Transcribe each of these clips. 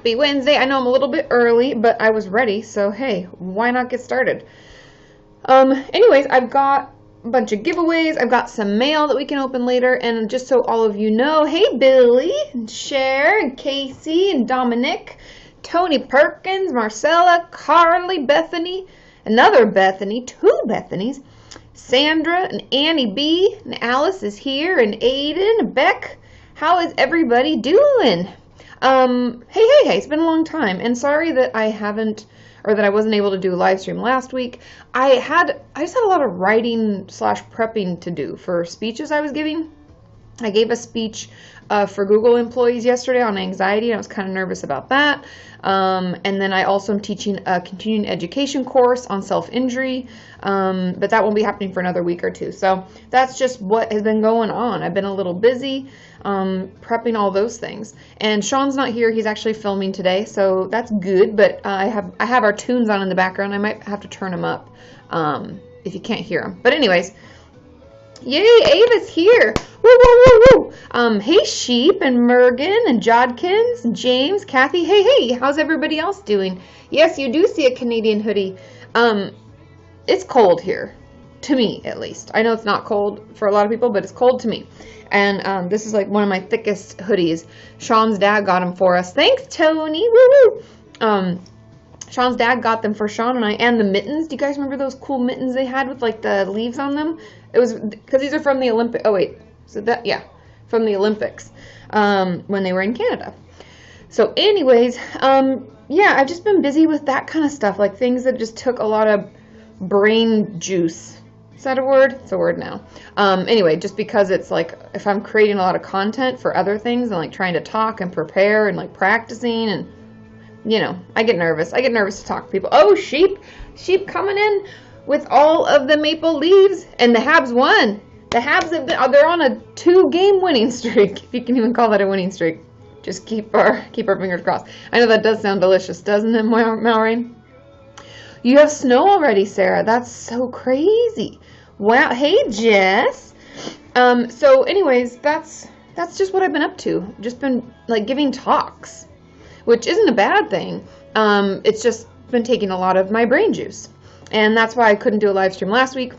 Happy Wednesday. I know I'm a little bit early, but I was ready, so hey, why not get started? Anyways, I've got a bunch of giveaways. I've got some mail that we can open later, and just so all of you know, hey Billy, and Cher, and Casey, and Dominic, Tony Perkins, Marcella, Carly, Bethany, another Bethany, two Bethanies, Sandra, and Annie B, and Alice is here, and Aiden, and Beck. How is everybody doing? Hey, it's been a long time, and sorry that I haven't, or that I wasn't able to do a live stream last week. I just had a lot of writing / prepping to do for speeches I was giving. I gave a speech for Google employees yesterday on anxiety, and I was kind of nervous about that. And then I also am teaching a continuing education course on self-injury, but that won't be happening for another week or two. So that's just what has been going on. I've been a little busy prepping all those things. And Sean's not here. He's actually filming today, so that's good. But I have our tunes on in the background. I might have to turn them up if you can't hear them. But anyways. Yay, Ava's here. Woo, woo, woo, woo. Hey, Sheep and Mergen and Jodkins and James, Kathy. Hey, how's everybody else doing? Yes, you do see a Canadian hoodie. It's cold here. To me, at least. I know it's not cold for a lot of people, but it's cold to me. And this is like one of my thickest hoodies. Sean's dad got them for us. Thanks, Tony. Woo, woo. Sean's dad got them for Sean and I, and the mittens. Do you guys remember those cool mittens they had with like the leaves on them? It was because these are from the Olympic. Oh wait, so that from the Olympics when they were in Canada. So, anyways, I've just been busy with that kind of stuff, like things that just took a lot of brain juice. Is that a word? It's a word now. Anyway, just because it's like if I'm creating a lot of content for other things and like trying to talk and prepare and like practicing and. You know, I get nervous. I get nervous to talk to people. Oh, Sheep coming in with all of the Maple Leaves, and the Habs won. The Habs they're on a 2-game winning streak, if you can even call that a winning streak. Just keep our fingers crossed. I know that does sound delicious, doesn't it, Malrain? You have snow already, Sarah. That's so crazy. Wow. Hey, Jess. So, anyways, that's just what I've been up to. Just been like giving talks. Which isn't a bad thing. It's just been taking a lot of my brain juice. And that's why I couldn't do a live stream last week.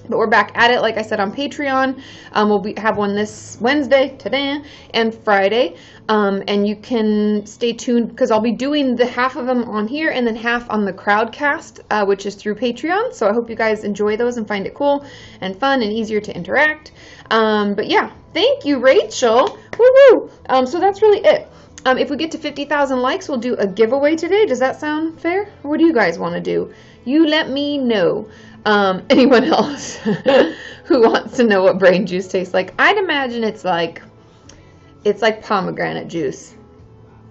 But we're back at it, like I said, on Patreon. We'll have one this Wednesday, today, and Friday. And you can stay tuned, because I'll be doing the half of them on here and then half on the Crowdcast, which is through Patreon. So I hope you guys enjoy those and find it cool and fun and easier to interact. But yeah, thank you, Rachel. Woo-woo! So that's really it. If we get to 50,000 likes, we'll do a giveaway today. Does that sound fair? Or what do you guys want to do? You let me know. Anyone else who wants to know what brain juice tastes like? I'd imagine it's like pomegranate juice.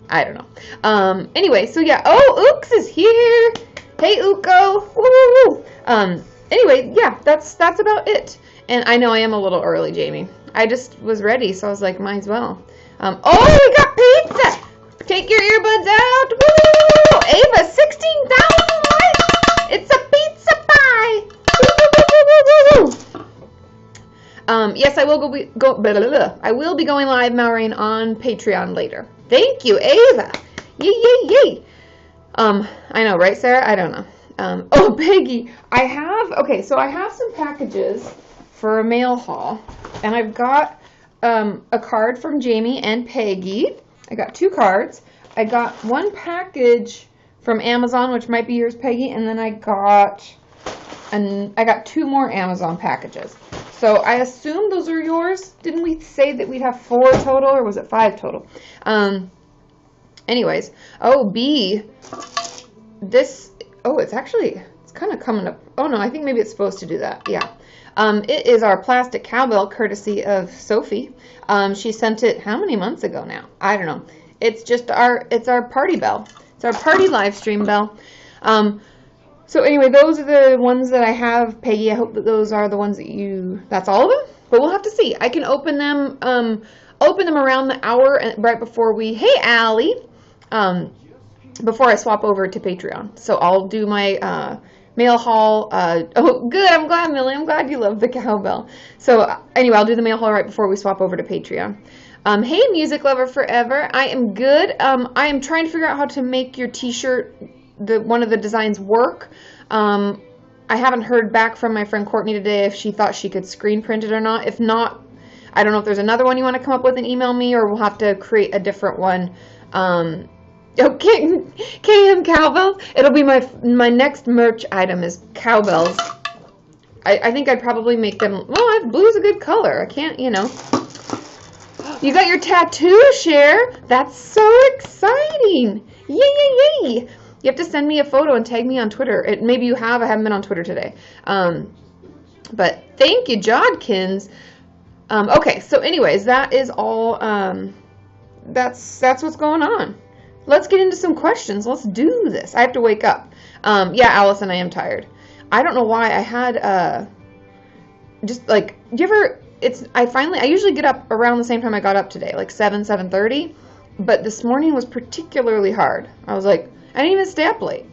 I don't know. Anyway, so yeah. Oh, Ooks is here. Hey, Uko. Woo, woo, woo. Anyway, yeah, that's about it. And I know I am a little early, Jamie. I just was ready, so I was like, might as well. Oh, we got pizza! Take your earbuds out! Woo! Ava, 16,000 likes! It's a pizza pie! Woo, woo, woo, woo, woo. Yes, I will I will be going live, Malrain, on Patreon later. Thank you, Ava! Yay! I know, right, Sarah? I don't know. Oh, Peggy, I have some packages for a mail haul, and I've got a card from Jamie and Peggy. I got 2 cards. I got 1 package from Amazon, which might be yours, Peggy, and then I got 2 more Amazon packages. So I assume those are yours. Didn't we say that we'd have 4 total, or was it 5 total? Anyways, B. It's kind of coming up. Oh no, I think maybe it's supposed to do that. Yeah. It is our plastic cowbell, courtesy of Sophie. She sent it how many months ago now? I don't know. It's our party bell. It's our party live stream bell. So anyway, those are the ones that I have, Peggy. I hope that those are the ones that that's all of them, but we'll have to see. I can open them around the hour right before hey, Allie, before I swap over to Patreon. So I'll do my, mail haul. Oh, good. I'm glad, Millie. I'm glad you love the cowbell. So anyway, I'll do the mail haul right before we swap over to Patreon. Hey, Music Lover Forever. I am good. I am trying to figure out how to make your t-shirt, one of the designs, work. I haven't heard back from my friend Courtney today if she thought she could screen print it or not. If not, I don't know if there's another one you want to come up with and email me, or we'll have to create a different one. Okay, KM Cowbells. It'll be my next merch item is cowbells. I think I'd probably make them, well, blue's a good color. I can't, you know. You got your tattoo, Cher. That's so exciting. Yay, yay, yay. You have to send me a photo and tag me on Twitter. Maybe you have. I haven't been on Twitter today. But thank you, Jodkins. Okay, so anyways, that is all. That's what's going on. Let's get into some questions. Let's do this. I have to wake up. Yeah, Allison, I am tired. I don't know why I had just like, do you ever? I usually get up around the same time I got up today, like 7:30. But this morning was particularly hard. I was like, I didn't even stay up late.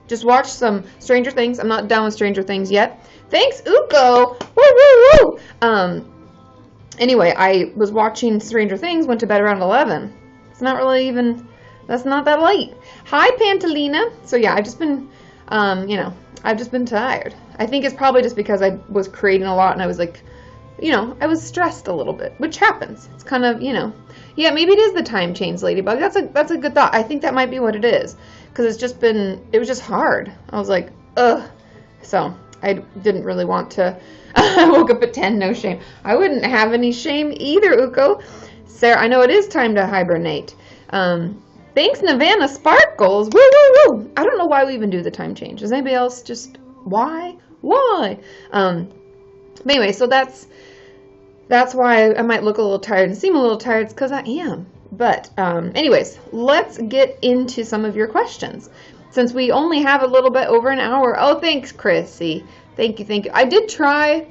Just watched some Stranger Things. I'm not done with Stranger Things yet. Thanks, Uko. Woo, woo, woo. Anyway, I was watching Stranger Things, went to bed around 11. It's not really even, that's not that late. Hi, Pantalina. So yeah, I've just been, I've just been tired. I think it's probably just because I was creating a lot and I was like, I was stressed a little bit, which happens. It's kind of, yeah, maybe it is the time change, Ladybug. That's a good thought. I think that might be what it is, because it was just hard. I was like, ugh. So I didn't really want to. I woke up at 10, no shame. I wouldn't have any shame either, Uko. Sarah, I know it is time to hibernate. Thanks, Navana Sparkles. Woo, woo, woo. I don't know why we even do the time change. Does anybody else just, why? Why? Anyway, so that's why I might look a little tired and seem a little tired. It's because I am. But anyways, let's get into some of your questions. Since we only have a little bit over an hour. Oh, thanks, Chrissy. Thank you. I did try.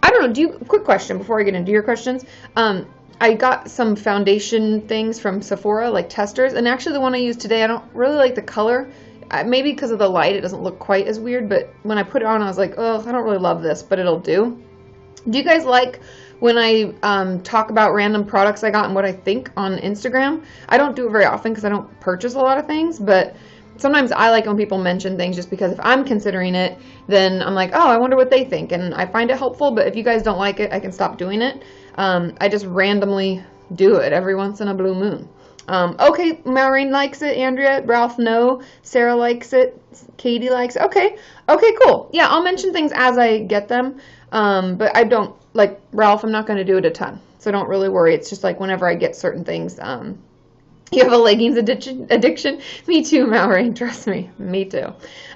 I don't know. Quick question before I get into your questions. I got some foundation things from Sephora, like testers. And actually the one I used today, I don't really like the color. Maybe because of the light, it doesn't look quite as weird. But when I put it on, I was like, oh, I don't really love this, but it'll do. Do you guys like when I talk about random products I got and what I think on Instagram? I don't do it very often because I don't purchase a lot of things, but sometimes I like when people mention things just because if I'm considering it, then I'm like, oh, I wonder what they think, and I find it helpful. But if you guys don't like it, I can stop doing it. I just randomly do it every once in a blue moon. Okay, Maureen likes it, Andrea, Ralph, no, Sarah likes it, Katie likes it. Okay, cool. Yeah, I'll mention things as I get them. But I don't, like Ralph, I'm not going to do it a ton, so don't really worry. It's just like whenever I get certain things, you have a leggings addiction? Me too, Maureen, trust me. Me too.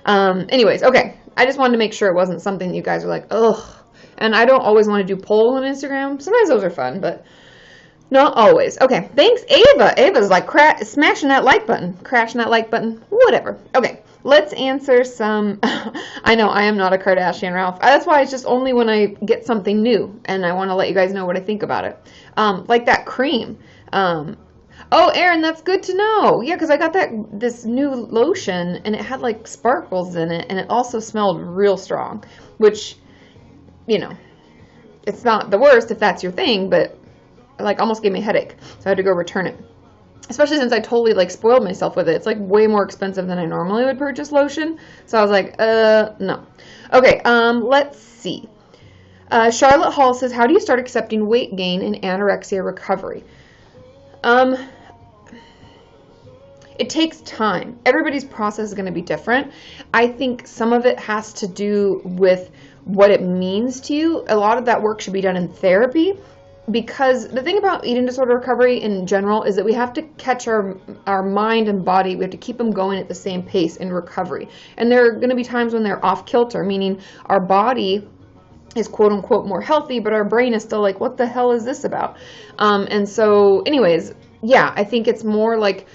Anyways, okay. I just wanted to make sure it wasn't something that you guys are like, ugh. And I don't always want to do polls on Instagram. Sometimes those are fun, but not always. Okay, thanks, Ava. Ava's like smashing that like button, crashing that like button, whatever. Okay. Let's answer some. I know I am not a Kardashian, Ralph. That's why it's just only when I get something new and I want to let you guys know what I think about it. Like that cream. Oh, Erin, that's good to know. Yeah, because I got this new lotion and it had like sparkles in it and it also smelled real strong, which, it's not the worst if that's your thing, but like almost gave me a headache. So I had to go return it. Especially since I totally like spoiled myself with it. It's like way more expensive than I normally would purchase lotion. So I was like, no. Okay, let's see. Charlotte Hall says, how do you start accepting weight gain in anorexia recovery? It takes time. Everybody's process is going to be different. I think some of it has to do with what it means to you. A lot of that work should be done in therapy. Because the thing about eating disorder recovery in general is that we have to catch our mind and body. We have to keep them going at the same pace in recovery. And there are going to be times when they're off kilter, meaning our body is quote unquote more healthy, but our brain is still like, what the hell is this about? And so anyways, yeah, I think it's more like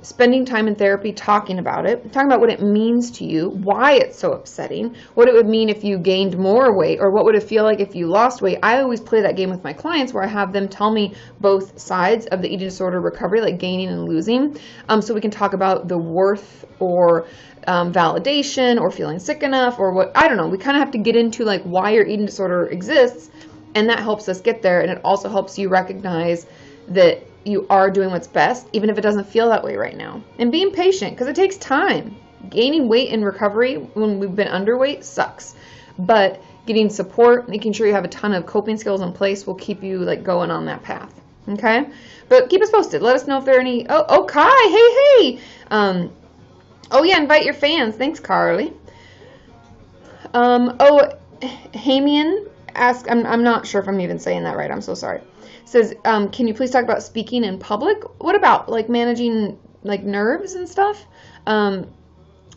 spending time in therapy talking about what it means to you, why it's so upsetting, what it would mean if you gained more weight, or what would it feel like if you lost weight. I always play that game with my clients where I have them tell me both sides of the eating disorder recovery, like gaining and losing, so we can talk about the worth or validation or feeling sick enough or what, I don't know. We kind of have to get into like why your eating disorder exists, and that helps us get there, and it also helps you recognize that you are doing what's best, even if it doesn't feel that way right now. And being patient, because it takes time. Gaining weight in recovery when we've been underweight sucks. But getting support, making sure you have a ton of coping skills in place will keep you like going on that path. Okay? But keep us posted. Let us know if there are any... Oh, Kai! Hey! Oh, yeah, invite your fans. Thanks, Carly. Hamian asked... I'm not sure if I'm even saying that right. I'm so sorry. Says, can you please talk about speaking in public? What about, like, managing, like, nerves and stuff?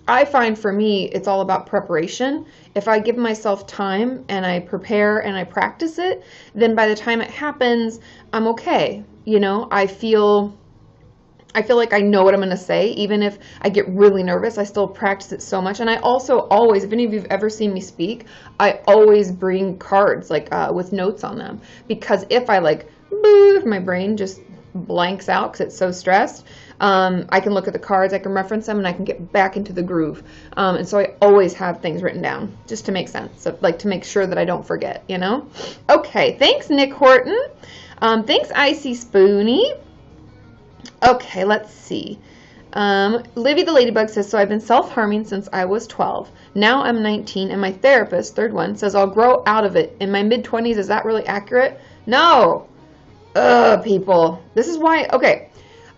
I find for me, it's all about preparation. If I give myself time and I prepare and I practice it, then by the time it happens, I'm okay. You know, I feel like I know what I'm going to say. Even if I get really nervous, I still practice it so much. And I also always, if any of you've ever seen me speak, I always bring cards like with notes on them. Because if I if my brain just blanks out because it's so stressed, I can look at the cards, I can reference them, and I can get back into the groove. And so I always have things written down just to make sense, like to make sure that I don't forget, you know? Okay, thanks, Nick Horton. Thanks, Icy Spoonie. Okay, let's see. Livy the Ladybug says, so I've been self-harming since I was 12. Now I'm 19, and my therapist, third one, says I'll grow out of it. In my mid-20s, is that really accurate? No. People. This is why, okay.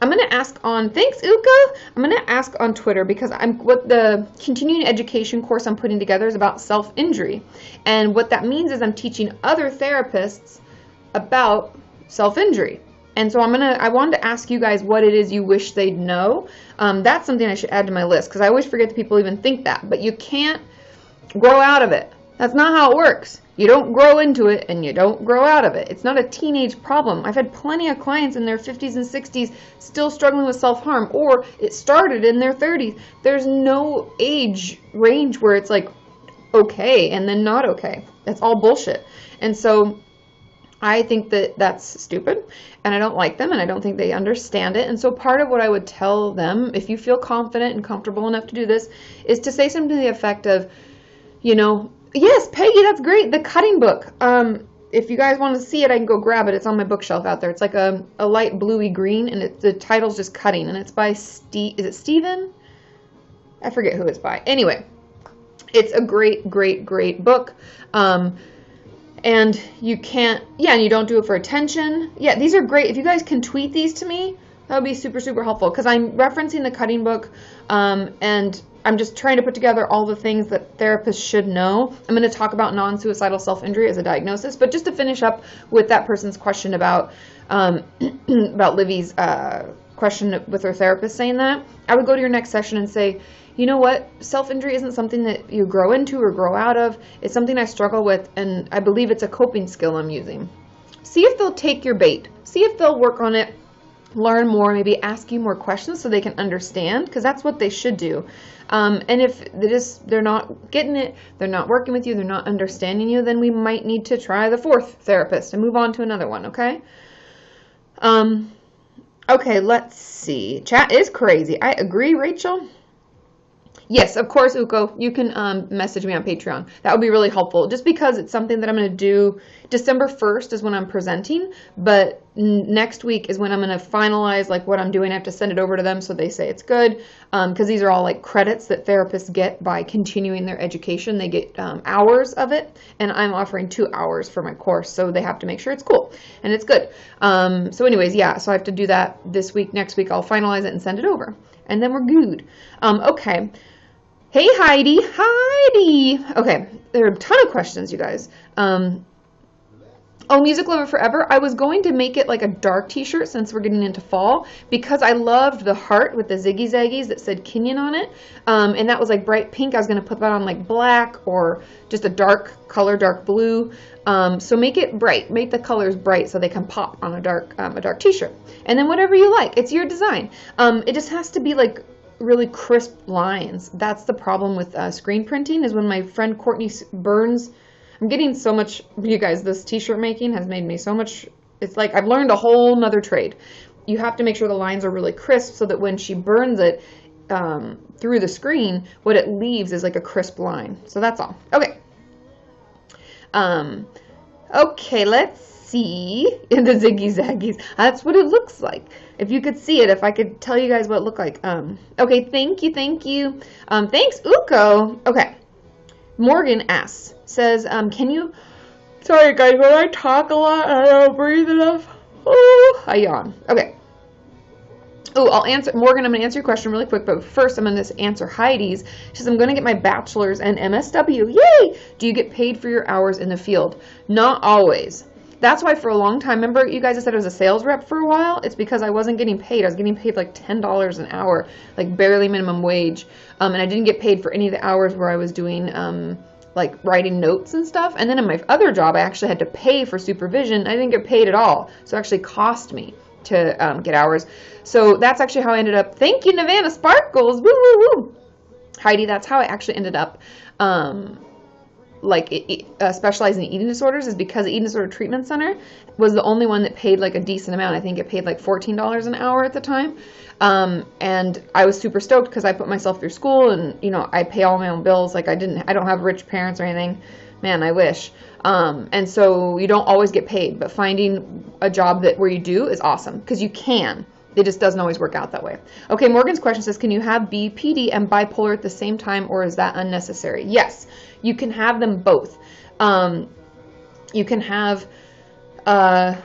I'm going to ask on, thanks Uka, I'm going to ask on Twitter because what the continuing education course I'm putting together is about self-injury. And what that means is I'm teaching other therapists about self-injury. And so I wanted to ask you guys what it is you wish they'd know. That's something I should add to my list because I always forget that people even think that. But you can't grow out of it. That's not how it works. You don't grow into it and you don't grow out of it. It's not a teenage problem. I've had plenty of clients in their 50s and 60s still struggling with self-harm, or it started in their 30s. There's no age range where it's like okay and then not okay. That's all bullshit. And so I think that that's stupid, and I don't like them, and I don't think they understand it. And so part of what I would tell them, if you feel confident and comfortable enough to do this, is to say something to the effect of, you know, yes, Peggy, that's great. The cutting book. If you guys want to see it, I can go grab it. It's on my bookshelf out there. It's like a light bluey green, and the title's just Cutting, and it's by is it Stephen? I forget who it's by. Anyway, it's a great, great, great book. And you can't, and you don't do it for attention. Yeah, these are great. If you guys can tweet these to me, that would be super, super helpful, because I'm referencing the cutting book, and I'm just trying to put together all the things that therapists should know. I'm going to talk about non-suicidal self-injury as a diagnosis, but just to finish up with that person's question about Livy's question with her therapist saying that, I would go to your next session and say, you know what, self-injury isn't something that you grow into or grow out of. It's something I struggle with, and I believe it's a coping skill I'm using. See if they'll take your bait. See if they'll work on it, learn more, maybe ask you more questions so they can understand, because that's what they should do. And if they're not getting it, they're not working with you, they're not understanding you, then we might need to try the fourth therapist and move on to another one, okay? Okay, let's see. Chat is crazy. I agree, Rachel. Yes, of course, Uko, you can message me on Patreon. That would be really helpful, just because it's something that I'm going to do. December 1st is when I'm presenting, but next week is when I'm going to finalize like what I'm doing. I have to send it over to them so they say it's good, because these are all like credits that therapists get by continuing their education. They get hours of it, and I'm offering 2 hours for my course, so they have to make sure it's cool and it's good. So anyways, yeah, so I have to do that this week. Next week I'll finalize it and send it over, and then we're good. Okay. Hey, Heidi. Okay, there are a ton of questions, you guys. Oh, Music Lover Forever. I was going to make it like a dark t-shirt since we're getting into fall, because I loved the heart with the ziggy zaggies that said Kenyan on it. And that was like bright pink. I was going to put that on like black or just a dark color, dark blue. So make it bright. Make the colors bright so they can pop on a dark t-shirt. And then whatever you like. It's your design. It just has to be like really crisp lines. That's the problem with screen printing, is when my friend Courtney Burns, I'm getting so much, you guys, this t-shirt making has made me so much, it's like I've learned a whole nother trade. You have to make sure the lines are really crisp so that when she burns it through the screen, what it leaves is like a crisp line. So that's all. Okay. Okay, let's see in the Ziggy Zaggies. That's what it looks like. If you could see it, if I could tell you guys what it looked like. Okay, thank you. Thanks, Uko. Okay, Morgan says, can you, sorry guys, when I talk a lot, I don't breathe enough. Oh, I yawn. Okay. Oh, I'll answer, Morgan, I'm going to answer your question really quick, but first I'm going to answer Heidi's. She says, I'm going to get my bachelor's and MSW. Yay! Do you get paid for your hours in the field? Not always. That's why for a long time, remember you guys, I said I was a sales rep for a while? It's because I wasn't getting paid. I was getting paid like $10 an hour, like barely minimum wage. And I didn't get paid for any of the hours where I was doing like writing notes and stuff. And then in my other job, I actually had to pay for supervision. I didn't get paid at all. So it actually cost me to get hours. So that's actually how I ended up. Thank you, Navana Sparkles. Woo, woo, woo. Heidi, that's how I actually ended up specializing in eating disorders, is because the Eating Disorder Treatment Center was the only one that paid like a decent amount. I think it paid like $14 an hour at the time. And I was super stoked because I put myself through school and, you know, I pay all my own bills. Like I don't have rich parents or anything. Man, I wish. And so you don't always get paid, but finding a job where you do is awesome because you can. It just doesn't always work out that way. Okay, Morgan's question says, can you have BPD and bipolar at the same time, or is that unnecessary? Yes, you can have them both. You can have, because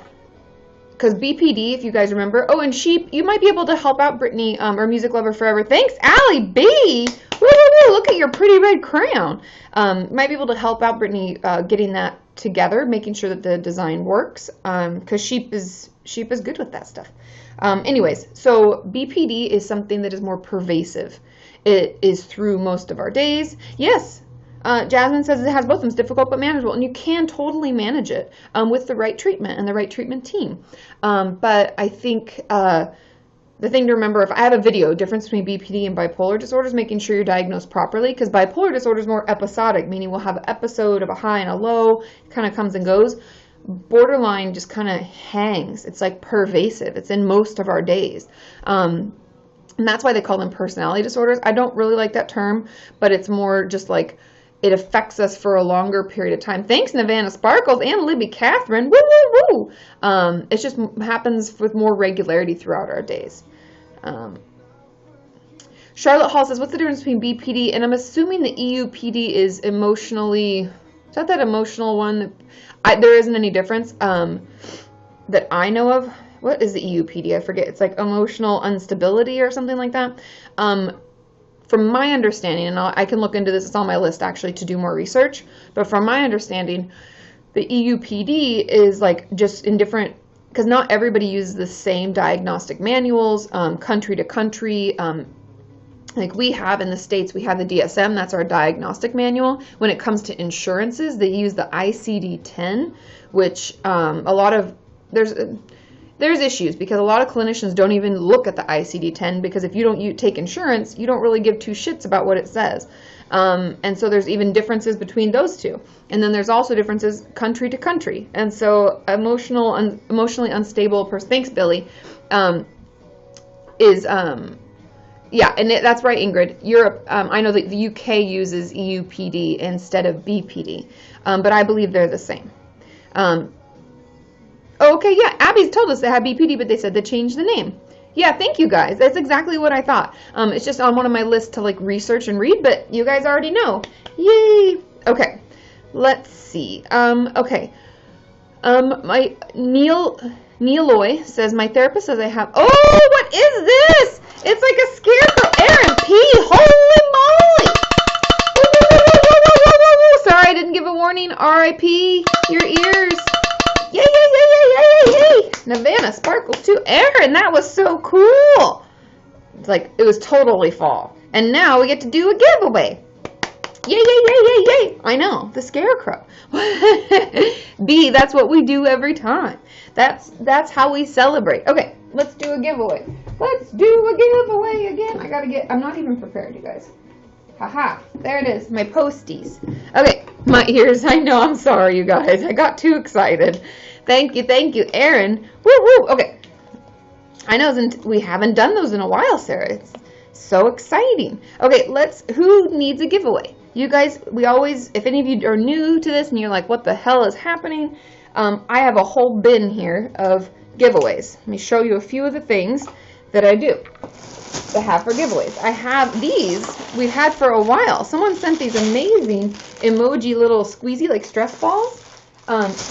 BPD, if you guys remember, oh, and Sheep, you might be able to help out Brittany, or Music Lover Forever. Thanks, Allie B. Woo, woo, woo, look at your pretty red crown. Might be able to help out Brittany getting that together, making sure that the design works, because Sheep is good with that stuff. Anyways, so BPD is something that is more pervasive. It is through most of our days. Yes, Jasmine says it has both of them. It's difficult but manageable, and you can totally manage it with the right treatment and the right treatment team. But I think the thing to remember, if I have a video, difference between BPD and bipolar disorders, making sure you're diagnosed properly, because bipolar disorder is more episodic, meaning we'll have an episode of a high and a low, kind of comes and goes. Borderline just kind of hangs. It's like pervasive. It's in most of our days. And that's why they call them personality disorders. I don't really like that term, but it's more just like it affects us for a longer period of time. Thanks, Navana Sparkles and Libby Catherine. Woo, woo, woo. It just happens with more regularity throughout our days. Charlotte Hall says, what's the difference between BPD? And I'm assuming the EUPD is emotionally, is that emotional one? There isn't any difference that I know of. What is the EUPD? I forget. It's like emotional instability or something like that. From my understanding, and I can look into this, it's on my list actually to do more research, but from my understanding, the EUPD is like just in different, because not everybody uses the same diagnostic manuals, country to country. Like we have in the States, we have the DSM, that's our diagnostic manual. When it comes to insurances, they use the ICD-10, which there's issues because a lot of clinicians don't even look at the ICD-10 because if you don't take insurance, you don't really give two shits about what it says. And so there's even differences between those two. And then there's also differences country to country. And so emotionally unstable person, thanks Billy, is... yeah, and that's right, Ingrid. Europe, I know that the UK uses EUPD instead of BPD, but I believe they're the same. Okay, yeah, Abby's told us they have BPD, but they said they changed the name. Yeah, thank you guys. That's exactly what I thought. It's just on one of my lists to like research and read, but you guys already know. Yay! Okay, let's see. Okay, my Neeloy says, my therapist says I have, oh, what is this? It's like a scarecrow. Aaron P. Holy moly. Whoa. Sorry, I didn't give a warning. R.I.P. your ears. Yay. Navana Sparkles too. Aaron, that was so cool. It's like, it was totally fall. And now we get to do a giveaway. Yay. I know, the scarecrow. B, that's what we do every time. That's how we celebrate. Okay, let's do a giveaway. Let's do a giveaway again. I'm not even prepared, you guys. Haha, there it is, my posties. Okay, my ears, I know, I'm sorry, you guys. I got too excited. Thank you, Aaron. Woo. Okay, I know we haven't done those in a while, Sarah. It's so exciting. Okay, who needs a giveaway? You guys, we always, if any of you are new to this and you're like, what the hell is happening? I have a whole bin here of giveaways. Let me show you a few of the things that I do that have for giveaways. I have these we've had for a while. Someone sent these amazing emoji little squeezy like stress balls.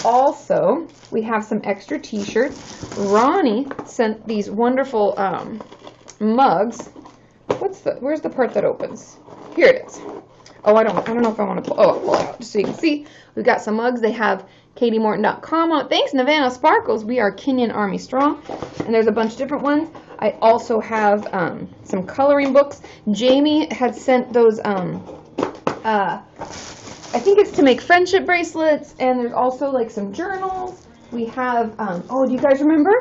Also, we have some extra t-shirts. Ronnie sent these wonderful mugs. Where's the part that opens? Here it is. Oh, I don't know if I want to pull it out just so you can see. We've got some mugs. They have KatieMorton.com on it. Thanks, Nevada Sparkles. We are Kenyan Army Strong. And there's a bunch of different ones. I also have some coloring books. Jamie had sent those, I think it's to make friendship bracelets. And there's also like some journals. We have, oh, do you guys remember?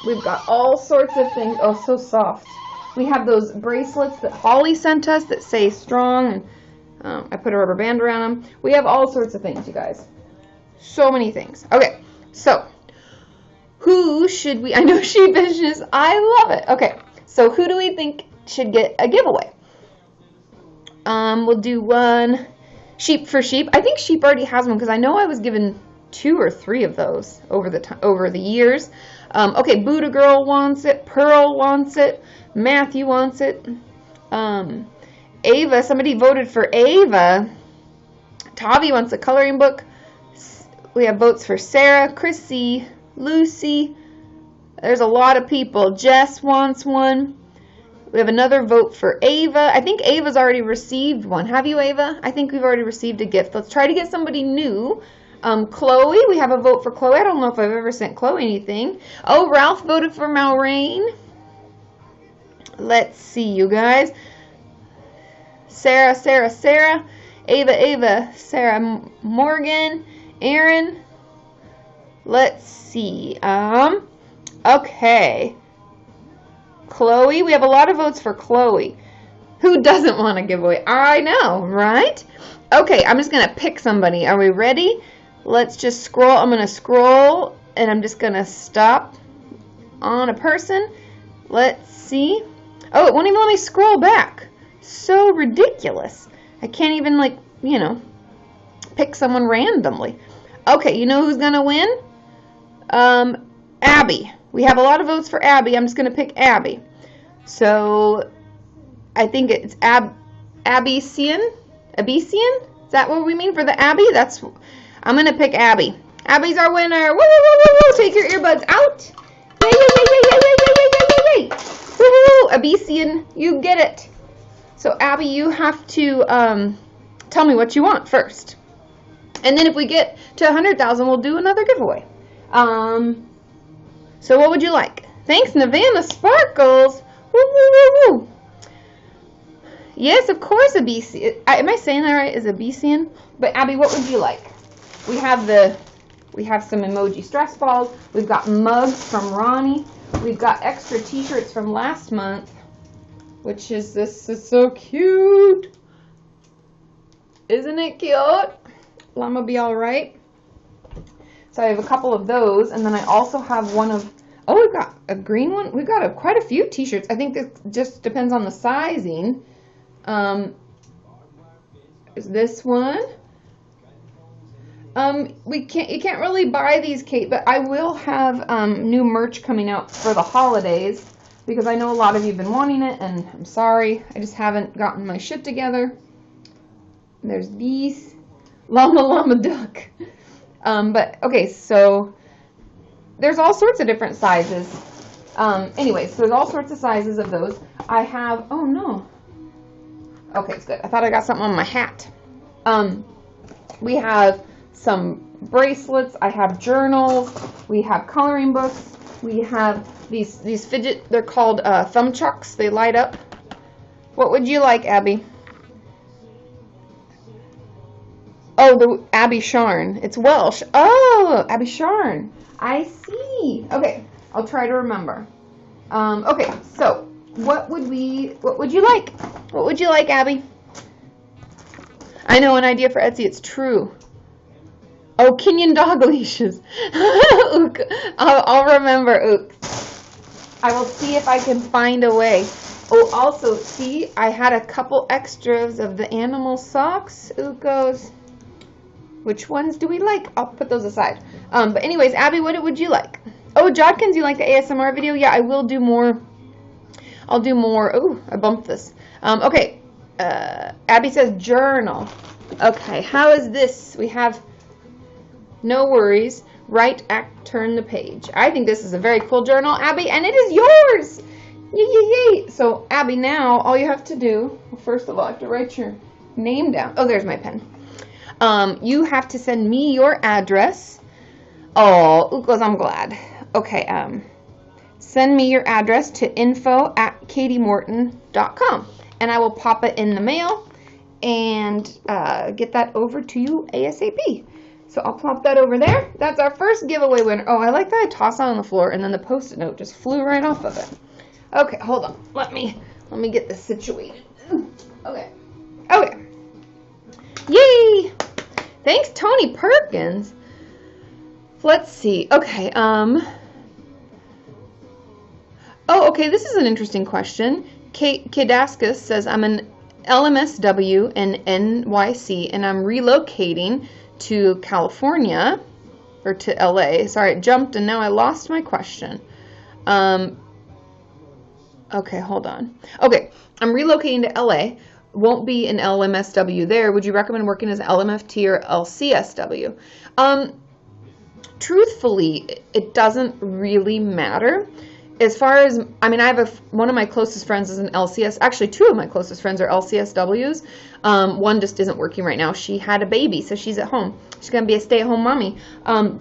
We've got all sorts of things. Oh, so soft. We have those bracelets that Holly sent us that say strong. And I put a rubber band around them. We have all sorts of things, you guys. So many things. Okay, so who should we... I know Sheep Business. I love it. Okay, so who do we think should get a giveaway? We'll do one Sheep for Sheep. I think Sheep already has one because I know I was given 2 or 3 of those over the years. Okay, Buddha Girl wants it. Pearl wants it. Matthew wants it. Ava, somebody voted for Ava. Tavi wants a coloring book. We have votes for Sarah, Chrissy, Lucy. There's a lot of people. Jess wants one. We have another vote for Ava. I think Ava's already received one. Have you, Ava? I think we've already received a gift. Let's try to get somebody new. Chloe, we have a vote for Chloe. I don't know if I've ever sent Chloe anything. Oh, Ralph voted for Maureen. Let's see, you guys. Sarah, Ava, Sarah Morgan, Aaron. Let's see. Okay. Chloe, we have a lot of votes for Chloe. Who doesn't want a giveaway? I know, right? Okay, I'm just going to pick somebody. Are we ready? Let's just scroll. I'm going to scroll, and I'm just going to stop on a person. Let's see. Oh, it won't even let me scroll back. So ridiculous. I can't even, like, you know, pick someone randomly. Okay, you know who's going to win? Abby. We have a lot of votes for Abby. I'm just going to pick Abby. So, I think it's Abyssian? Is that what we mean for the Abby? I'm going to pick Abby. Abby's our winner. Woo, woo, woo, woo, woo. Take your earbuds out. Yay, yay, yay, yay, yay, yay, yay, yay, yay, yay. Woohoo, Abyssian, you get it. So, Abby, you have to tell me what you want first. And then if we get to 100,000, we'll do another giveaway. So what would you like? Thanks, Nevada Sparkles. Woo, woo, woo, woo. Yes, of course, Abyssian. Am I saying that right? Is Abyssian? But Abby, what would you like? We have some emoji stress balls. We've got mugs from Ronnie. We've got extra t-shirts from last month, which is this is so cute. Isn't it cute? Llama be all right. So I have a couple of those, and then I also have one of, oh, we've got a green one. We've got quite a few t-shirts. I think it just depends on the sizing. Is this one? You can't really buy these, Kate, but I will have new merch coming out for the holidays because I know a lot of you have been wanting it, and I'm sorry, I just haven't gotten my shit together. There's these. Llama Duck. But, okay, so there's all sorts of different sizes. Anyways, so there's all sorts of sizes of those. I have, oh no. Okay, it's good. I thought I got something on my hat. We have some bracelets. I have journals. We have coloring books. We have these fidget, they're called thumb chucks. They light up. What would you like, Abby? Oh, the Abby Sharn. It's Welsh. Oh, Abby Sharn. I see. Okay, I'll try to remember. Okay, so what would you like? What would you like, Abby? I know an idea for Etsy. It's true. Oh, Kenyan dog leashes. Ook. I'll remember. Ook. I will see if I can find a way. Oh, also, see, I had a couple extras of the animal socks. Ukos. Which ones do we like? I'll put those aside. But anyways, Abby, what would you like? Oh, Jodkins, you like the ASMR video? Yeah, I will do more. I'll do more. Oh, I bumped this. Okay. Abby says journal. Okay, how is this? We have no worries. Write, act, turn the page. I think this is a very cool journal, Abby, and it is yours. Yay, yay, yay. So, Abby, now all you have to do, first of all, I have to write your name down. Oh, there's my pen. You have to send me your address. Oh, Uklas, I'm glad. Okay, send me your address to info@katiemorton.com, and I will pop it in the mail and get that over to you ASAP. So I'll plop that over there. That's our first giveaway winner. Oh, I like that I tossed it on the floor and then the Post-it note just flew right off of it. Okay, hold on. Let me get this situated. Okay. Okay. Yay! Thanks, Tony Perkins. Let's see. Okay. Oh, okay. This is an interesting question. Kidaskus says, I'm an LMSW in NYC, and I'm relocating to California, or to LA. Sorry, it jumped, and now I lost my question. Okay, hold on. Okay, I'm relocating to LA. Won't be an LMSW there. Would you recommend working as LMFT or LCSW? Truthfully, it doesn't really matter. As far as, I mean, I have one of my closest friends is an LCS. Actually, two of my closest friends are LCSWs. One just isn't working right now. She had a baby, so she's at home. She's going to be a stay-at-home mommy. And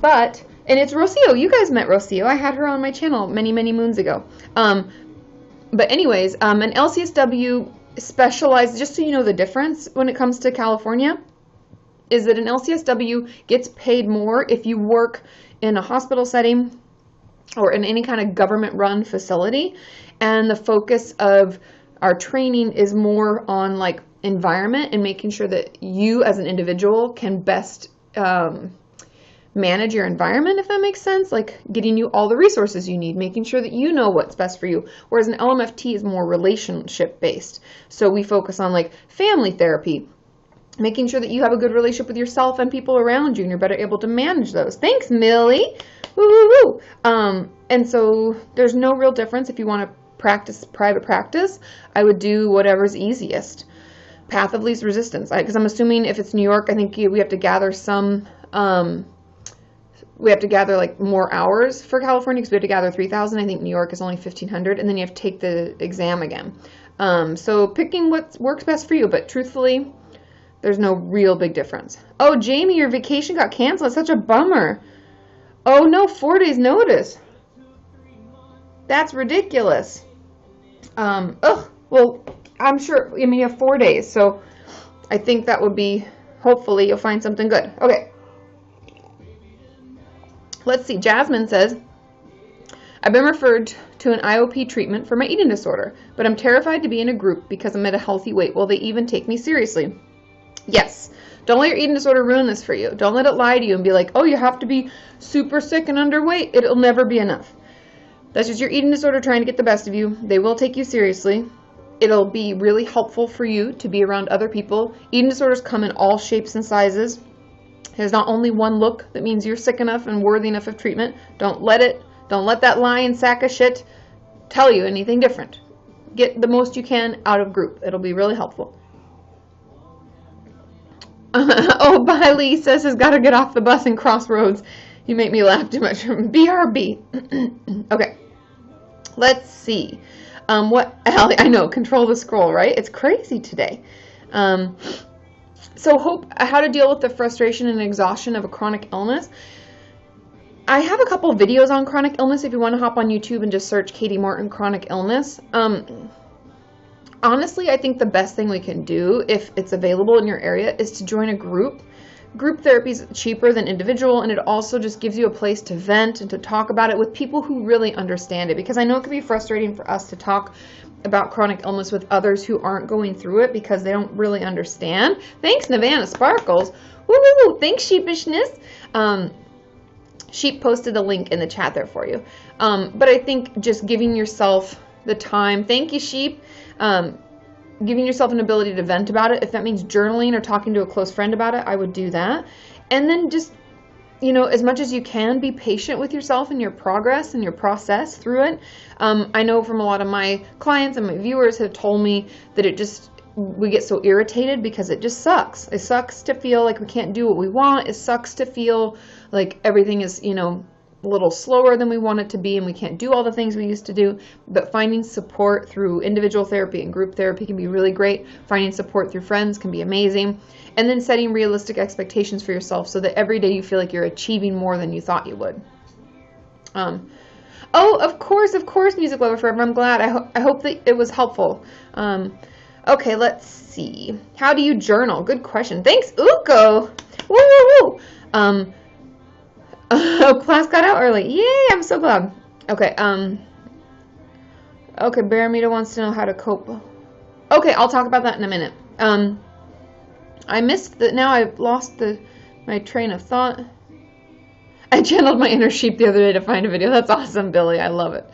it's Rocio. You guys met Rocio. I had her on my channel many, many moons ago. But anyways, an LCSW specialized, just so you know the difference when it comes to California, is that an LCSW gets paid more if you work in a hospital setting or in any kind of government-run facility, and the focus of our training is more on like environment and making sure that you as an individual can best manage your environment, if that makes sense, like getting you all the resources you need, making sure that you know what's best for you, whereas an LMFT is more relationship-based. So we focus on like family therapy, making sure that you have a good relationship with yourself and people around you, and you're better able to manage those. Thanks, Millie. Woo, woo, woo. And so there's no real difference. If you want to practice private practice, I would do whatever's easiest. Path of least resistance. Because I'm assuming if it's New York, I think we have to gather some, we have to gather like more hours for California because we have to gather 3,000. I think New York is only 1,500, and then you have to take the exam again. So picking what works best for you, but truthfully, there's no real big difference. Oh, Jamie, your vacation got canceled. It's such a bummer. Oh no, 4 days notice. That's ridiculous. Well, I'm sure, I mean, you have 4 days, so I think that would be, hopefully you'll find something good. Okay. Let's see, Jasmine says, I've been referred to an IOP treatment for my eating disorder, but I'm terrified to be in a group because I'm at a healthy weight. Will they even take me seriously? Yes. Don't let your eating disorder ruin this for you. Don't let it lie to you and be like, oh, you have to be super sick and underweight. It'll never be enough. That's just your eating disorder trying to get the best of you. They will take you seriously. It'll be really helpful for you to be around other people. Eating disorders come in all shapes and sizes. There's not only one look that means you're sick enough and worthy enough of treatment. Don't let that lying sack of shit tell you anything different. Get the most you can out of group. It'll be really helpful. Oh, Biley says has got to get off the bus and cross roads. You make me laugh too much. BRB. Okay. Let's see. What, Allie, I know, control the scroll, right? It's crazy today. So how to deal with the frustration and exhaustion of a chronic illness. I have a couple videos on chronic illness if you want to hop on YouTube and just search Katie Morton chronic illness. Honestly, I think the best thing we can do, if it's available in your area, is to join a group. Group therapy is cheaper than individual, and it also just gives you a place to vent and to talk about it with people who really understand it. Because I know it can be frustrating for us to talk about chronic illness with others who aren't going through it because they don't really understand. Thanks, Navana Sparkles. Woo, woo, woo. Thanks, Sheepishness. Sheep posted a link in the chat there for you. But I think just giving yourself the time, thank you, Sheep, giving yourself an ability to vent about it. If that means journaling or talking to a close friend about it, I would do that. And then just, you know, as much as you can, be patient with yourself and your progress and your process through it. I know from a lot of my clients and my viewers have told me that we get so irritated because it just sucks. It sucks to feel like we can't do what we want. It sucks to feel like everything is, you know, a little slower than we want it to be and we can't do all the things we used to do. But finding support through individual therapy and group therapy can be really great. Finding support through friends can be amazing. And then setting realistic expectations for yourself so that every day you feel like you're achieving more than you thought you would. Oh, of course, Music Lover Forever. I'm glad. I hope that it was helpful. Okay, let's see. How do you journal? Good question. Thanks, Uko. Woo, woo, woo. Oh, class got out early. Yay, I'm so glad. Okay, okay, Baramita wants to know how to cope. Okay, I'll talk about that in a minute. I missed now I've lost my train of thought. I channeled my inner sheep the other day to find a video. That's awesome, Billy. I love it.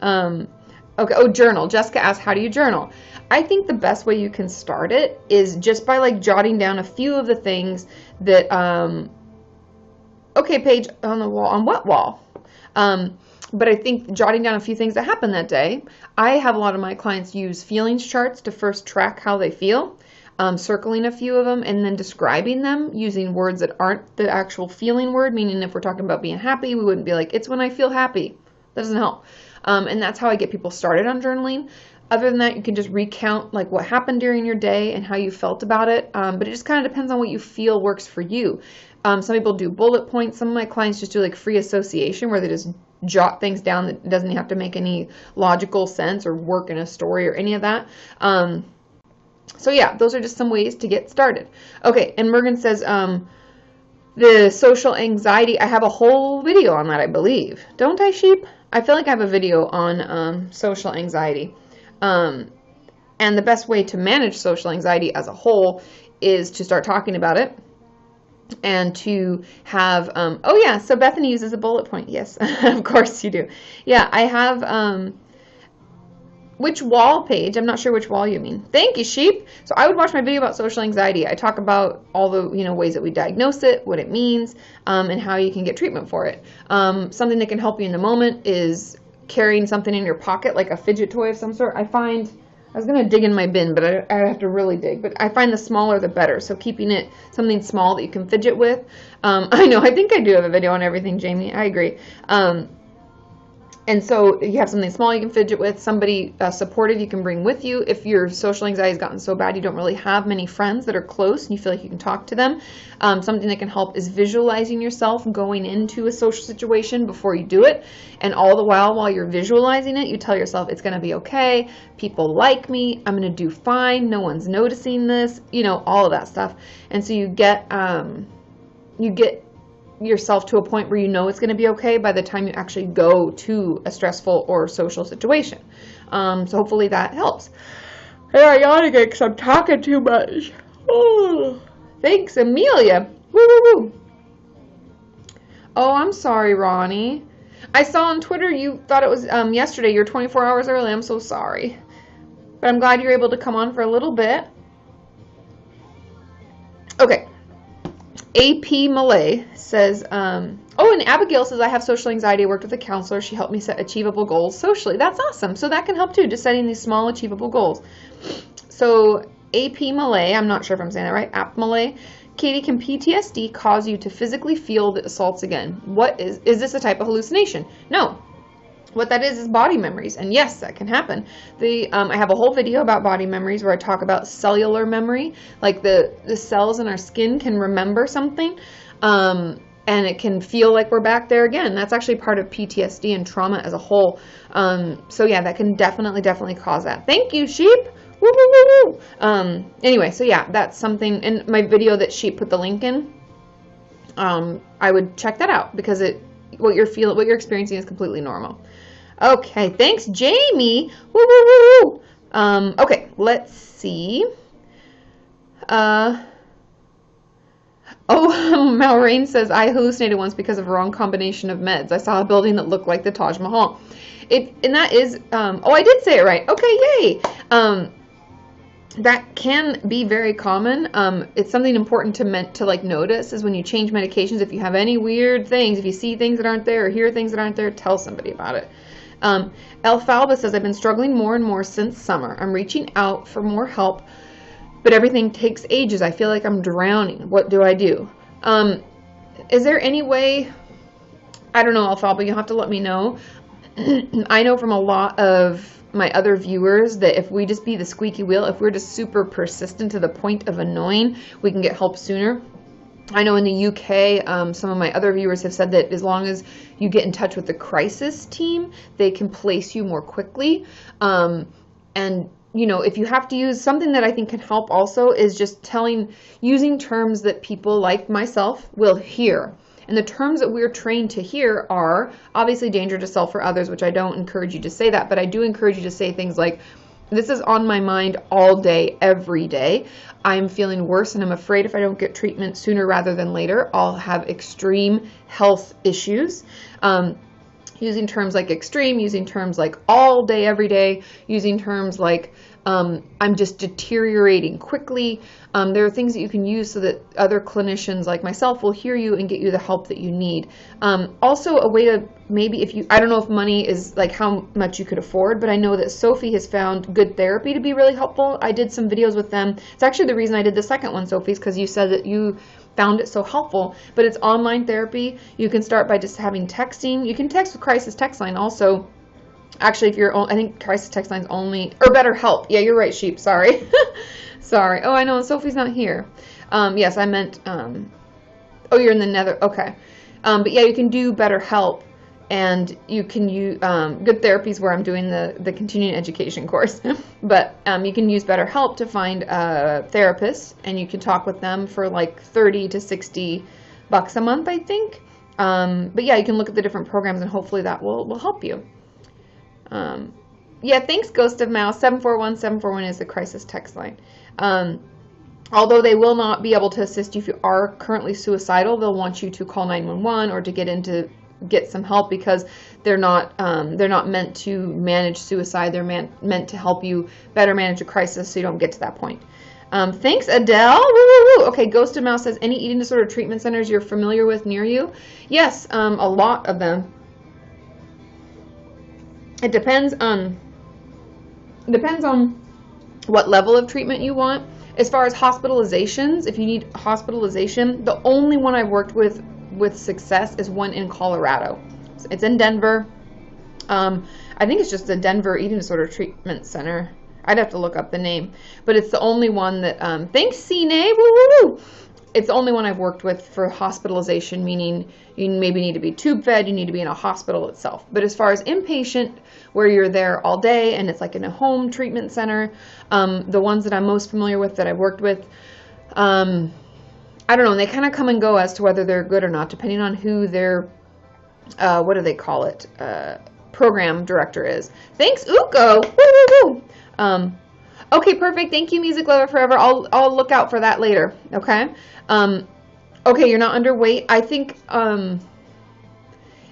Okay, oh, journal. Jessica asked, how do you journal? I think the best way you can start it is just by like jotting down a few of the things that, okay, Paige, on the wall, on what wall? But I think jotting down a few things that happened that day. I have a lot of my clients use feelings charts to first track how they feel, circling a few of them and then describing them using words that aren't the actual feeling word, meaning if we're talking about being happy, we wouldn't be like, it's when I feel happy. That doesn't help. And that's how I get people started on journaling. Other than that, you can just recount like what happened during your day and how you felt about it. But it just kind of depends on what you feel works for you. Some people do bullet points. Some of my clients just do like free association where they just jot things down that doesn't have to make any logical sense or work in a story or any of that. So yeah, those are just some ways to get started. Okay, and Morgan says, the social anxiety, I have a whole video on that, I believe. Don't I, sheep? I feel like I have a video on social anxiety. And the best way to manage social anxiety as a whole is to start talking about it and to have, oh yeah, so Bethany uses a bullet point. Yes, of course you do. Yeah, I have, which wall page? I'm not sure which wall you mean. Thank you, sheep. So I would watch my video about social anxiety. I talk about all the ways that we diagnose it, what it means, and how you can get treatment for it. Something that can help you in the moment is carrying something in your pocket, like a fidget toy of some sort. I was going to dig in my bin, but I have to really dig. But I find the smaller the better. So keeping it something small that you can fidget with. I know, I think I do have a video on everything, Jamie. I agree. And so you have something small you can fidget with, somebody supportive you can bring with you. If your social anxiety has gotten so bad you don't really have many friends that are close and you feel like you can talk to them, something that can help is visualizing yourself going into a social situation before you do it. And all the while you're visualizing it, you tell yourself it's going to be okay, people like me, I'm going to do fine, no one's noticing this, all of that stuff. And so you get yourself to a point where you know it's going to be okay by the time you actually go to a stressful or social situation. So hopefully that helps. Hey, I yawned again because I'm talking too much. Oh, thanks, Amelia. Woo, woo, woo. Oh, I'm sorry, Ronnie. I saw on Twitter you thought it was yesterday. You're 24 hours early. I'm so sorry. But I'm glad you're able to come on for a little bit. Okay. AP Malay says, oh, and Abigail says, I have social anxiety. I worked with a counselor. She helped me set achievable goals socially. That's awesome. So that can help too, just setting these small achievable goals. So AP Malay, I'm not sure if I'm saying that right, App Malay. Katie, can PTSD cause you to physically feel the assaults again? What is this a type of hallucination? No. What that is body memories, and yes, that can happen. I have a whole video about body memories where I talk about cellular memory, like the cells in our skin can remember something, and it can feel like we're back there again. That's actually part of PTSD and trauma as a whole. So yeah, that can definitely cause that. Thank you, sheep. Woo, woo, woo, woo. Anyway, so yeah, that's something in my video that Sheep put the link in. I would check that out because what you're experiencing is completely normal. Okay, thanks, Jamie. Woo, woo, woo, woo. Okay, let's see. Oh, Malraine says, I hallucinated once because of a wrong combination of meds. I saw a building that looked like the Taj Mahal. And that is, oh, I did say it right. Okay, yay. that can be very common. It's something important to like notice is when you change medications. If you have any weird things, if you see things that aren't there or hear things that aren't there, tell somebody about it. Alfalba says, I've been struggling more and more since summer. I'm reaching out for more help, but everything takes ages. I feel like I'm drowning. What do I do? Is there any way? I don't know, Alfalba. You'll have to let me know. I know from a lot of my other viewers that if we just be the squeaky wheel, if we're just super persistent to the point of annoying, we can get help sooner. I know in the UK, some of my other viewers have said that as long as you get in touch with the crisis team, they can place you more quickly. And you know, if you have to use something that I think can help also is just using terms that people like myself will hear. And the terms that we're trained to hear are obviously danger to self or others, which I don't encourage you to say that, but I do encourage you to say things like, this is on my mind all day, every day. I'm feeling worse and I'm afraid if I don't get treatment sooner rather than later, I'll have extreme health issues. Using terms like extreme, using terms like all day, every day, using terms like I'm just deteriorating quickly. There are things that you can use so that other clinicians like myself will hear you and get you the help that you need. Also a way to maybe I don't know if money is like how much you could afford, but I know that Sophie has found good therapy to be really helpful. I did some videos with them. It's actually the reason I did the second one, Sophie, is because you said that you found it so helpful, but it's online therapy. You can start by just having texting. You can text with Crisis Text Line also. Actually, if I think Crisis Text Line's only, or BetterHelp. Yeah, you're right, Sheep. Sorry. Sorry. Oh, I know. Sophie's not here. Yes, I meant, oh, you're in the Nether. Okay. But yeah, you can do BetterHelp, and you can use, Good Therapy's where I'm doing the continuing education course. But you can use BetterHelp to find a therapist, and you can talk with them for like $30 to $60 a month, I think. But yeah, you can look at the different programs, and hopefully that will help you. Yeah, thanks, Ghost of Mouse. 741-741 is the crisis text line. Although they will not be able to assist you if you are currently suicidal, they'll want you to call 911 or to get some help, because they're not meant to manage suicide. They're meant to help you better manage a crisis so you don't get to that point. Thanks, Adele. Woo, woo, woo. Okay, Ghost of Mouse says, any eating disorder treatment centers you're familiar with near you? Yes, a lot of them. It depends on what level of treatment you want. As far as hospitalizations, if you need hospitalization, the only one I've worked with success is one in Colorado. It's in Denver. I think it's just the Denver Eating Disorder Treatment Center. I'd have to look up the name, but it's the only one that, thanks, Cine, woo, woo, woo. It's the only one I've worked with for hospitalization, meaning you maybe need to be tube fed, you need to be in a hospital itself. But as far as inpatient, where you're there all day and it's like in a home treatment center, the ones that I'm most familiar with that I've worked with, I don't know, and they kind of come and go as to whether they're good or not, depending on who their, what do they call it, program director is. Thanks, Uko! Woo, woo, woo! Okay, perfect. Thank you, Music Lover Forever. I'll look out for that later. Okay. Okay, you're not underweight. I think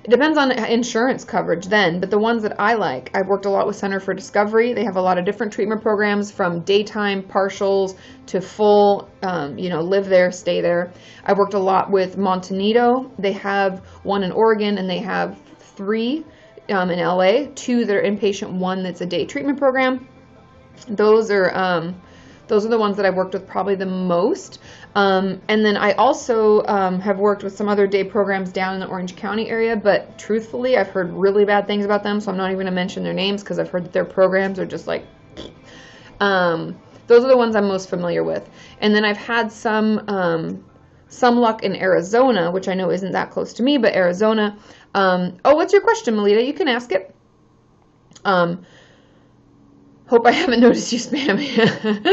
it depends on insurance coverage then, but the ones that I like, I've worked a lot with Center for Discovery. They have a lot of different treatment programs, from daytime partials to full, live there, stay there. I've worked a lot with Montanito. They have one in Oregon, and they have 3 in LA, 2 that are inpatient, 1 that's a day treatment program. Those are the ones that I've worked with probably the most. And then I also have worked with some other day programs down in the Orange County area, but truthfully, I've heard really bad things about them, so I'm not even going to mention their names because I've heard that their programs are just like, those are the ones I'm most familiar with. And then I've had some luck in Arizona, which I know isn't that close to me, but Arizona. Oh, what's your question, Melita? You can ask it. Hope I haven't noticed you spamming.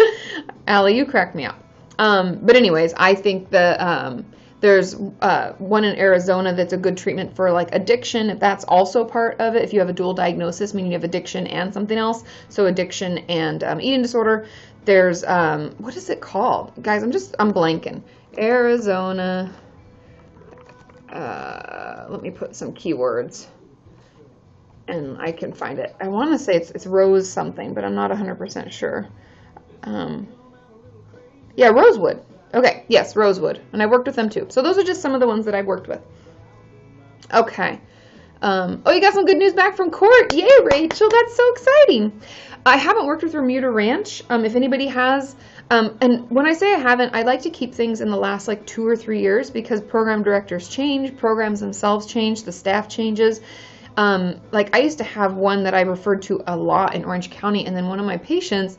Allie, you cracked me up. But anyways, I think there's one in Arizona that's a good treatment for like addiction, if that's also part of it. If you have a dual diagnosis, meaning you have addiction and something else, so addiction and eating disorder. There's what is it called, guys? I'm blanking. Arizona. Let me put some keywords, and I can find it. I want to say it's Rose something, but I'm not 100% sure. Yeah, Rosewood. Okay, yes, Rosewood. And I worked with them too. So those are just some of the ones that I've worked with. Okay. Oh, you got some good news back from court. Yay, Rachel. That's so exciting. I haven't worked with Remuda Ranch. If anybody has, and when I say I haven't, I like to keep things in the last like 2 or 3 years because program directors change, programs themselves change, the staff changes. Like I used to have one that I referred to a lot in Orange County, and then one of my patients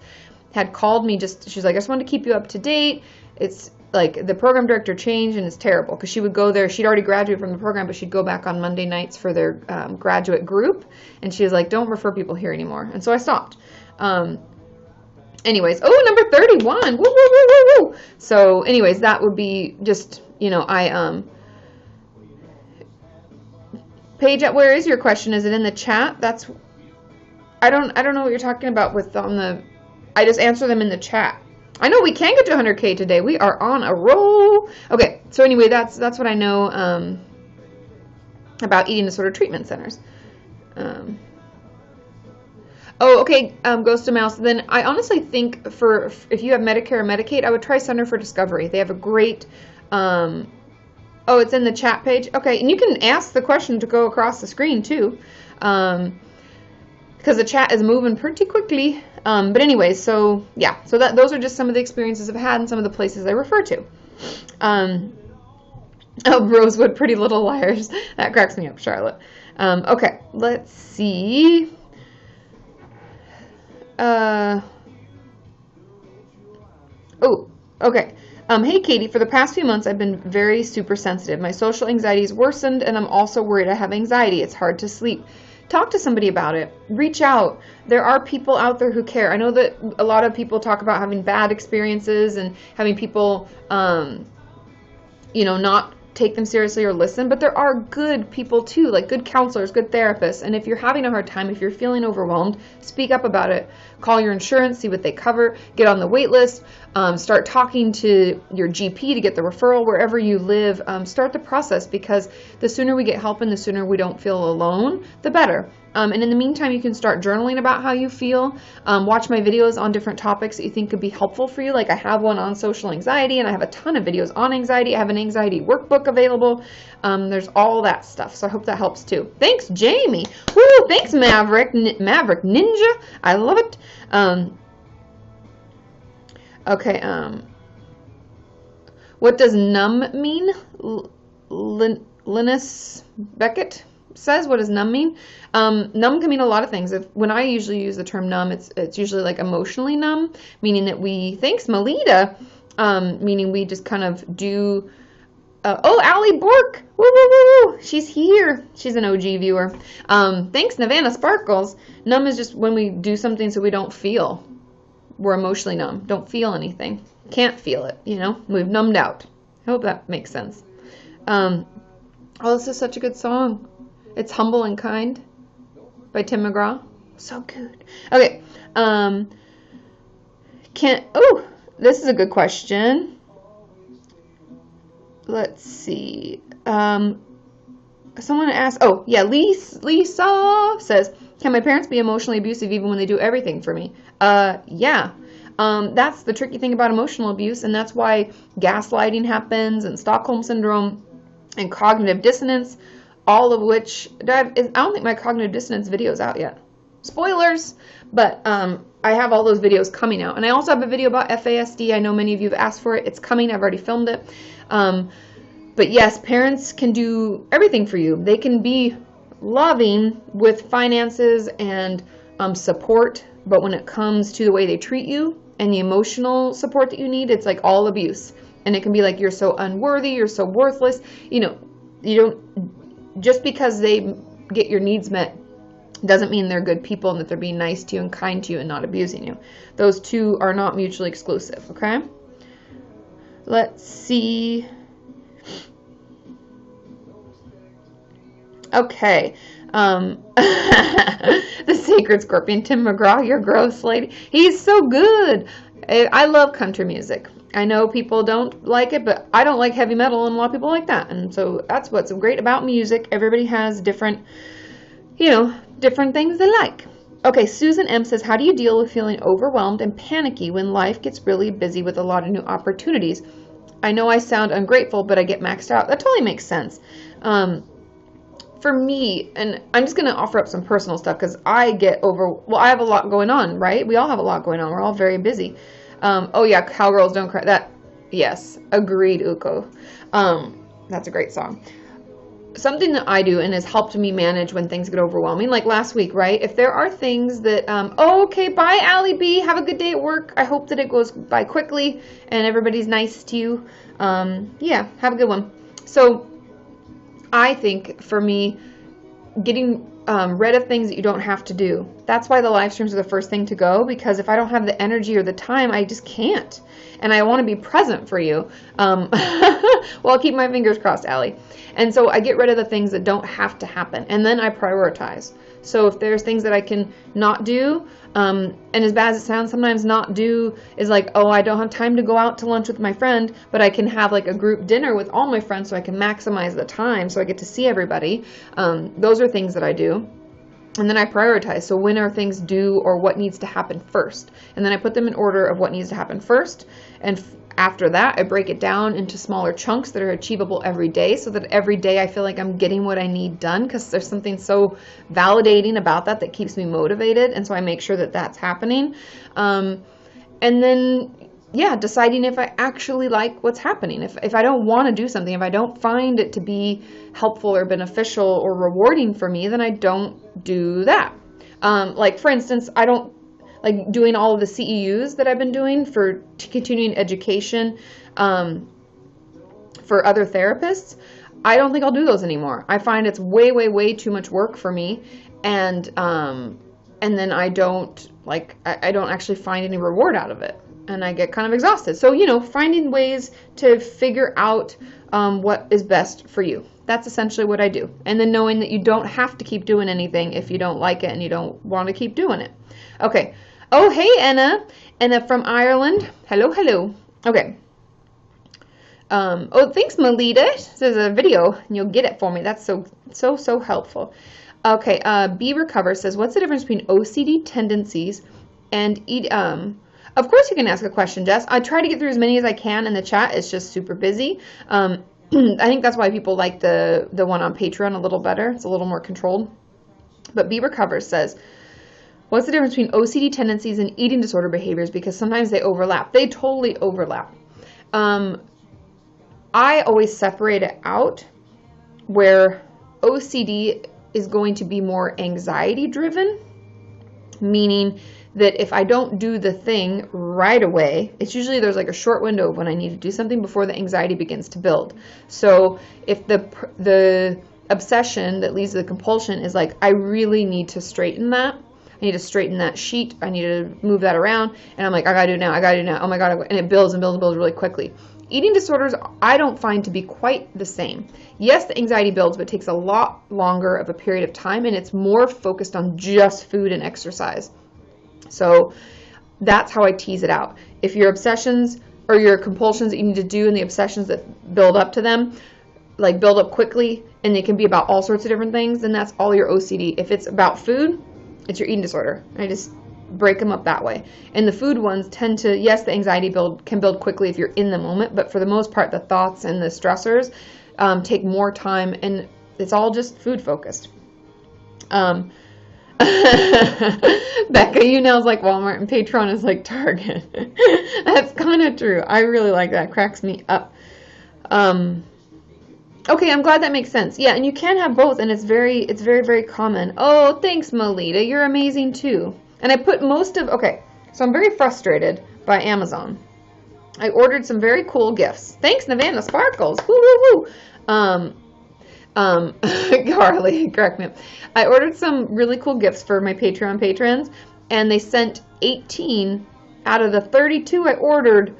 had called me she's like, I just wanted to keep you up to date. It's like the program director changed and it's terrible because she would go there. She'd already graduated from the program, but she'd go back on Monday nights for their graduate group. And she was like, don't refer people here anymore. And so I stopped. Anyways, oh, number 31. Woo, woo, woo, woo, woo. So anyways, that would be just, Paige, where is your question? Is it in the chat? I don't know what you're talking about I just answer them in the chat. I know we can get to 100K today. We are on a roll. Okay, so anyway, that's what I know about eating disorder treatment centers. Okay, Ghost of Mouse. Then I honestly think if you have Medicare or Medicaid, I would try Center for Discovery. They have a great. Oh, it's in the chat page. Okay, and you can ask the question to go across the screen too, because the chat is moving pretty quickly. But anyway, so yeah, so those are just some of the experiences I've had and some of the places I refer to. Oh, Rosewood, Pretty Little Liars. That cracks me up, Charlotte. Okay, let's see. Oh, okay. Hey, Katie, for the past few months, I've been very super sensitive. My social anxiety has worsened, and I'm also worried I have anxiety. It's hard to sleep. Talk to somebody about it. Reach out. There are people out there who care. I know that a lot of people talk about having bad experiences and having people, not take them seriously or listen, but there are good people too, like good counselors, good therapists. And if you're having a hard time, if you're feeling overwhelmed, speak up about it. Call your insurance, see what they cover, get on the wait list, start talking to your GP to get the referral wherever you live. Start the process, because the sooner we get help and the sooner we don't feel alone, the better. And in the meantime, you can start journaling about how you feel. Watch my videos on different topics that you think could be helpful for you. Like I have one on social anxiety, and I have a ton of videos on anxiety. I have an anxiety workbook available. There's all that stuff. So I hope that helps too. Thanks, Jamie. Woo! Thanks, Maverick Ninja. I love it. Okay. What does numb mean? Linus Beckett says, what does numb mean? Numb can mean a lot of things. When I usually use the term numb, it's usually like emotionally numb, meaning that thanks, Melita, meaning we just kind of do. Oh, Allie Bork, woo, woo, woo, woo. She's here. She's an OG viewer. Thanks, Navana Sparkles. Numb is just when we do something so we don't feel. We're emotionally numb. Don't feel anything. Can't feel it. We've numbed out. I hope that makes sense. Oh, this is such a good song. It's Humble and Kind by Tim McGraw. So good. Okay. This is a good question. Let's see. Someone asked, Lisa says, can my parents be emotionally abusive even when they do everything for me? Yeah. That's the tricky thing about emotional abuse, and that's why gaslighting happens, and Stockholm Syndrome, and cognitive dissonance, all of which, I don't think my cognitive dissonance video is out yet. Spoilers! But I have all those videos coming out. And I also have a video about FASD. I know many of you have asked for it. It's coming. I've already filmed it. But yes, parents can do everything for you. They can be loving with finances and support, but when it comes to the way they treat you and the emotional support that you need, it's like all abuse. And it can be like, you're so unworthy, you're so worthless. You don't, just because they get your needs met doesn't mean they're good people and that they're being nice to you and kind to you and not abusing you. Those two are not mutually exclusive, okay? Let's see. Okay. The Sacred Scorpion, Tim McGraw, you're gross, lady. He's so good. I love country music. I know people don't like it, but I don't like heavy metal, and a lot of people like that. And so that's what's great about music. Everybody has different, different things they like. Okay, Susan M says, how do you deal with feeling overwhelmed and panicky when life gets really busy with a lot of new opportunities? I know I sound ungrateful, but I get maxed out. That totally makes sense. For me, and I'm just going to offer up some personal stuff because I I have a lot going on, right? We all have a lot going on. We're all very busy. Oh yeah, Cowgirls Don't Cry. Yes, agreed, Uko. That's a great song. Something that I do and has helped me manage when things get overwhelming, like last week, right? If there are things that, okay, bye, Allie B. Have a good day at work. I hope that it goes by quickly and everybody's nice to you. Yeah, have a good one. So I think for me, getting rid of things that you don't have to do. That's why the live streams are the first thing to go, because if I don't have the energy or the time, I just can't. And I want to be present for you. Well, I'll keep my fingers crossed, Allie. And so I get rid of the things that don't have to happen. And then I prioritize. So if there's things that I can not do, and as bad as it sounds, sometimes not do is like, oh, I don't have time to go out to lunch with my friend, but I can have like a group dinner with all my friends so I can maximize the time so I get to see everybody. Those are things that I do. And then I prioritize. So when are things due or what needs to happen first? And then I put them in order of what needs to happen first. And after that, I break it down into smaller chunks that are achievable every day so that every day I feel like I'm getting what I need done, because there's something so validating about that keeps me motivated. And so I make sure that that's happening. And then, yeah, deciding if I actually like what's happening. If I don't want to do something, if I don't find it to be helpful or beneficial or rewarding for me, then I don't do that. Like, for instance, I don't like doing all of the CEUs that I've been doing for continuing education for other therapists. I don't think I'll do those anymore. I find it's way, way, way too much work for me. And then I don't actually find any reward out of it. And I get kind of exhausted. So, finding ways to figure out what is best for you. That's essentially what I do. And then knowing that you don't have to keep doing anything if you don't like it and you don't want to keep doing it. Okay. Oh, hey, Anna. Anna from Ireland. Hello, hello. Okay. Oh, thanks, Melita. This is a video, and you'll get it for me. That's so helpful. Okay. B Recover says, what's the difference between OCD tendencies and of course you can ask a question, Jess. I try to get through as many as I can in the chat. It's just super busy. I think that's why people like the one on Patreon a little better. It's a little more controlled. But B Recover says, what's the difference between OCD tendencies and eating disorder behaviors? Because sometimes they overlap. They totally overlap. I always separate it out where OCD is going to be more anxiety driven, meaning that if I don't do the thing right away, it's usually there's like a short window of when I need to do something before the anxiety begins to build. So if the obsession that leads to the compulsion is like, I really need to straighten that. I need to straighten that sheet. I need to move that around. And I'm like, I gotta do it now. I gotta do it now. Oh my God. And it builds and builds and builds really quickly. Eating disorders, I don't find to be quite the same. Yes, the anxiety builds, but it takes a lot longer of a period of time, and it's more focused on just food and exercise. So that's how I tease it out. If your obsessions or your compulsions that you need to do and the obsessions that build up to them, like build up quickly, and they can be about all sorts of different things, then that's all your OCD. If it's about food, it's your eating disorder. I just break them up that way. And the food ones tend to, yes, the anxiety can build quickly if you're in the moment, but for the most part, the thoughts and the stressors take more time, and it's all just food focused. Becca, now's like Walmart and Patreon is like Target. That's kind of true. I really like that. Cracks me up. Okay, I'm glad that makes sense. Yeah, and you can have both, and it's very, very common. Oh, thanks, Melita. You're amazing too. And I put okay, so I'm very frustrated by Amazon. I ordered some very cool gifts. Thanks, Navana Sparkles. Woo, woo, woo. Carly, correct me. I ordered some really cool gifts for my Patreon patrons, and they sent 18 out of the 32 I ordered,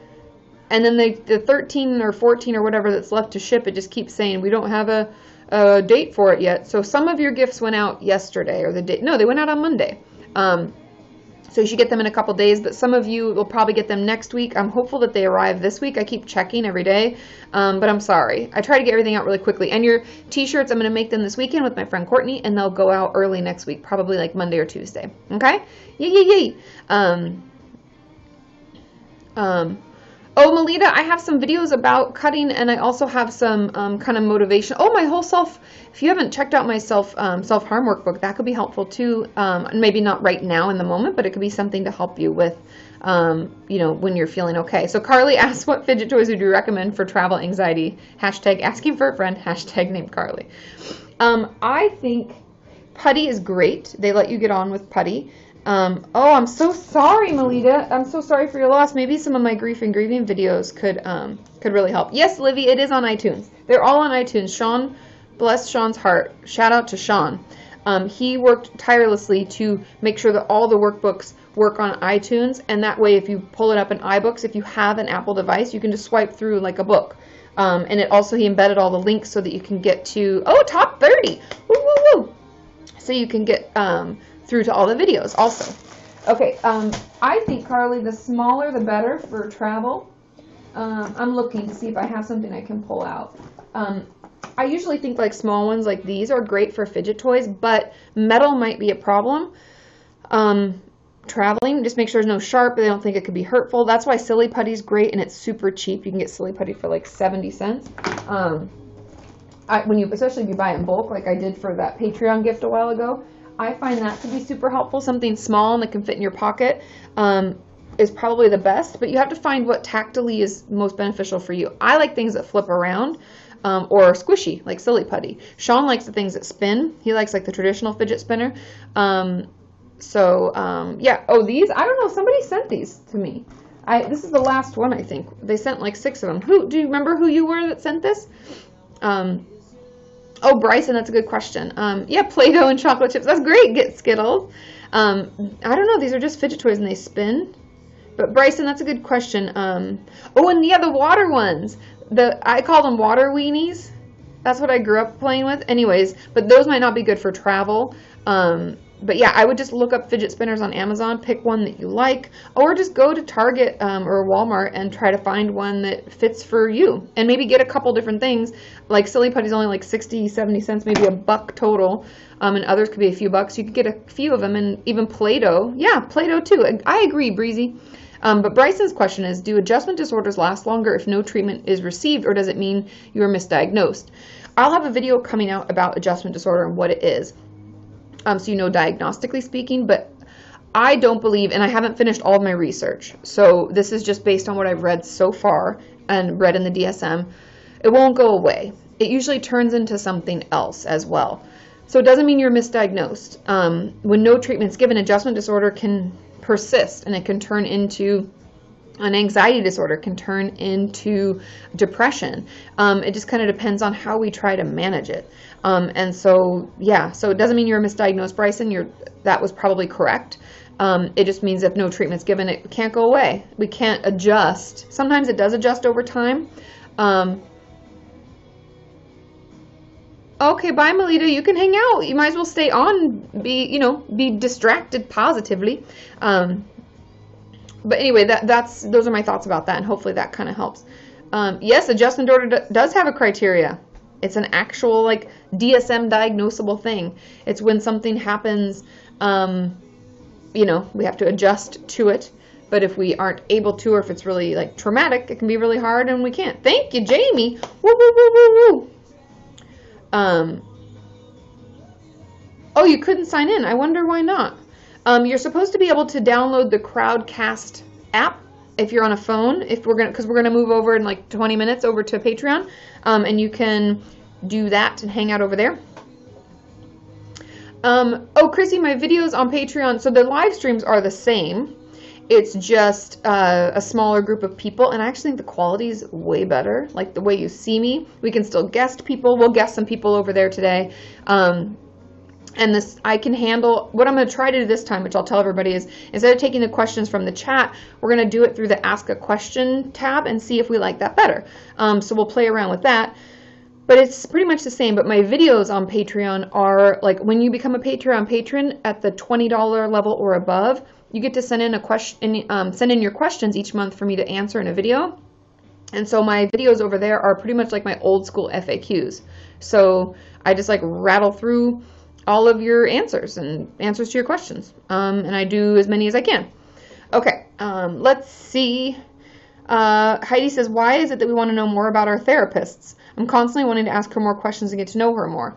and then the 13 or 14 or whatever that's left to ship, it just keeps saying we don't have a date for it yet. So some of your gifts went out yesterday, or they went out on Monday. So you should get them in a couple days, but some of you will probably get them next week. I'm hopeful that they arrive this week. I keep checking every day, but I'm sorry. I try to get everything out really quickly. And your t-shirts, I'm going to make them this weekend with my friend Courtney, and they'll go out early next week, probably like Monday or Tuesday. Okay? Yay. Oh, Melita, I have some videos about cutting, and I also have some kind of motivation. Oh, my whole if you haven't checked out my self-harm workbook, that could be helpful too. Maybe not right now in the moment, but it could be something to help you with, when you're feeling okay. So Carly asked, what fidget toys would you recommend for travel anxiety? Hashtag asking for a friend, hashtag named Carly. I think Putty is great. They let you get on with Putty. Oh, I'm so sorry, Melita. I'm so sorry for your loss. Maybe some of my grief and grieving videos could really help. Yes, Livy, it is on iTunes. They're all on iTunes. Sean, bless Sean's heart. Shout out to Sean. He worked tirelessly to make sure that all the workbooks work on iTunes, and that way if you pull it up in iBooks, if you have an Apple device, you can just swipe through like a book. And he embedded all the links so that you can get to, top 30. Woo, woo, woo. So you can get through to all the videos also. Okay, I think, Carly, the smaller the better for travel. I'm looking to see if I have something I can pull out. I usually think like small ones like these are great for fidget toys, but metal might be a problem. Traveling, just make sure there's no sharp, but they don't think it could be hurtful. That's why Silly Putty's great, and it's super cheap. You can get Silly Putty for like 70 cents. Especially if you buy it in bulk, like I did for that Patreon gift a while ago, I find that to be super helpful. Something small and that can fit in your pocket is probably the best, but you have to find what tactily is most beneficial for you. I like things that flip around or squishy, like Silly Putty. Sean likes the things that spin. He likes like the traditional fidget spinner. Yeah. Oh, these, I don't know, somebody sent these to me. This is the last one, I think. They sent like 6 of them. Do you remember who you were that sent this? Oh, Bryson, that's a good question. Yeah, Play-Doh and chocolate chips. That's great. Get Skittles. I don't know. These are just fidget toys and they spin. But Bryson, that's a good question. Oh, and yeah, the water ones. I call them water weenies. That's what I grew up playing with. Anyways, but those might not be good for travel. But yeah, I would just look up fidget spinners on Amazon, pick one that you like, or just go to Target or Walmart and try to find one that fits for you. And maybe get a couple different things. Like Silly Putty's only like 60, 70 cents, maybe $1 total. And others could be a few bucks. You could get a few of them, and even Play-Doh. Yeah, Play-Doh too. I agree, Breezy. But Bryson's question is, do adjustment disorders last longer if no treatment is received, or does it mean you are misdiagnosed? I'll have a video coming out about adjustment disorder and what it is. So you know, diagnostically speaking, but I don't believe, and I haven't finished all of my research, so this is just based on what I've read so far and read in the DSM, it won't go away. It usually turns into something else as well. So it doesn't mean you're misdiagnosed. When no treatment is given, adjustment disorder can persist, and it can turn into an anxiety disorder, can turn into depression. It just kind of depends on how we try to manage it. And so, yeah, so it doesn't mean you're misdiagnosed, Bryson. That was probably correct. It just means if no treatment's given, it can't go away. We can't adjust. Sometimes it does adjust over time. Okay, bye, Melita. You can hang out. You might as well stay on, be distracted positively. But anyway, those are my thoughts about that, and hopefully that kind of helps. Yes, adjustment disorder does have a criteria. It's an actual like DSM diagnosable thing. It's when something happens, we have to adjust to it. But if we aren't able to, or if it's really like traumatic, it can be really hard, and we can't. Thank you, Jamie. Woo, woo, woo, woo, woo. Oh, you couldn't sign in. I wonder why not. You're supposed to be able to download the Crowdcast app if you're on a phone. Because we're gonna move over in like 20 minutes over to Patreon, and you can do that and hang out over there. Oh, Chrissy, my videos on Patreon. So the live streams are the same. It's just a smaller group of people, and I actually think the quality is way better. Like the way you see me, we can still guest people. We'll guest some people over there today. And this, I can handle. What I'm going to try to do this time, which I'll tell everybody, is instead of taking the questions from the chat, we're going to do it through the Ask a Question tab and see if we like that better. So we'll play around with that. But it's pretty much the same. But my videos on Patreon are like when you become a Patreon patron at the $20 level or above, you get to send in a question, send in your questions each month for me to answer in a video. And so my videos over there are pretty much like my old school FAQs. So I just like rattle through all of your answers and answers to your questions. And I do as many as I can. Okay, let's see. Heidi says, why is it that we want to know more about our therapists? I'm constantly wanting to ask her more questions and get to know her more.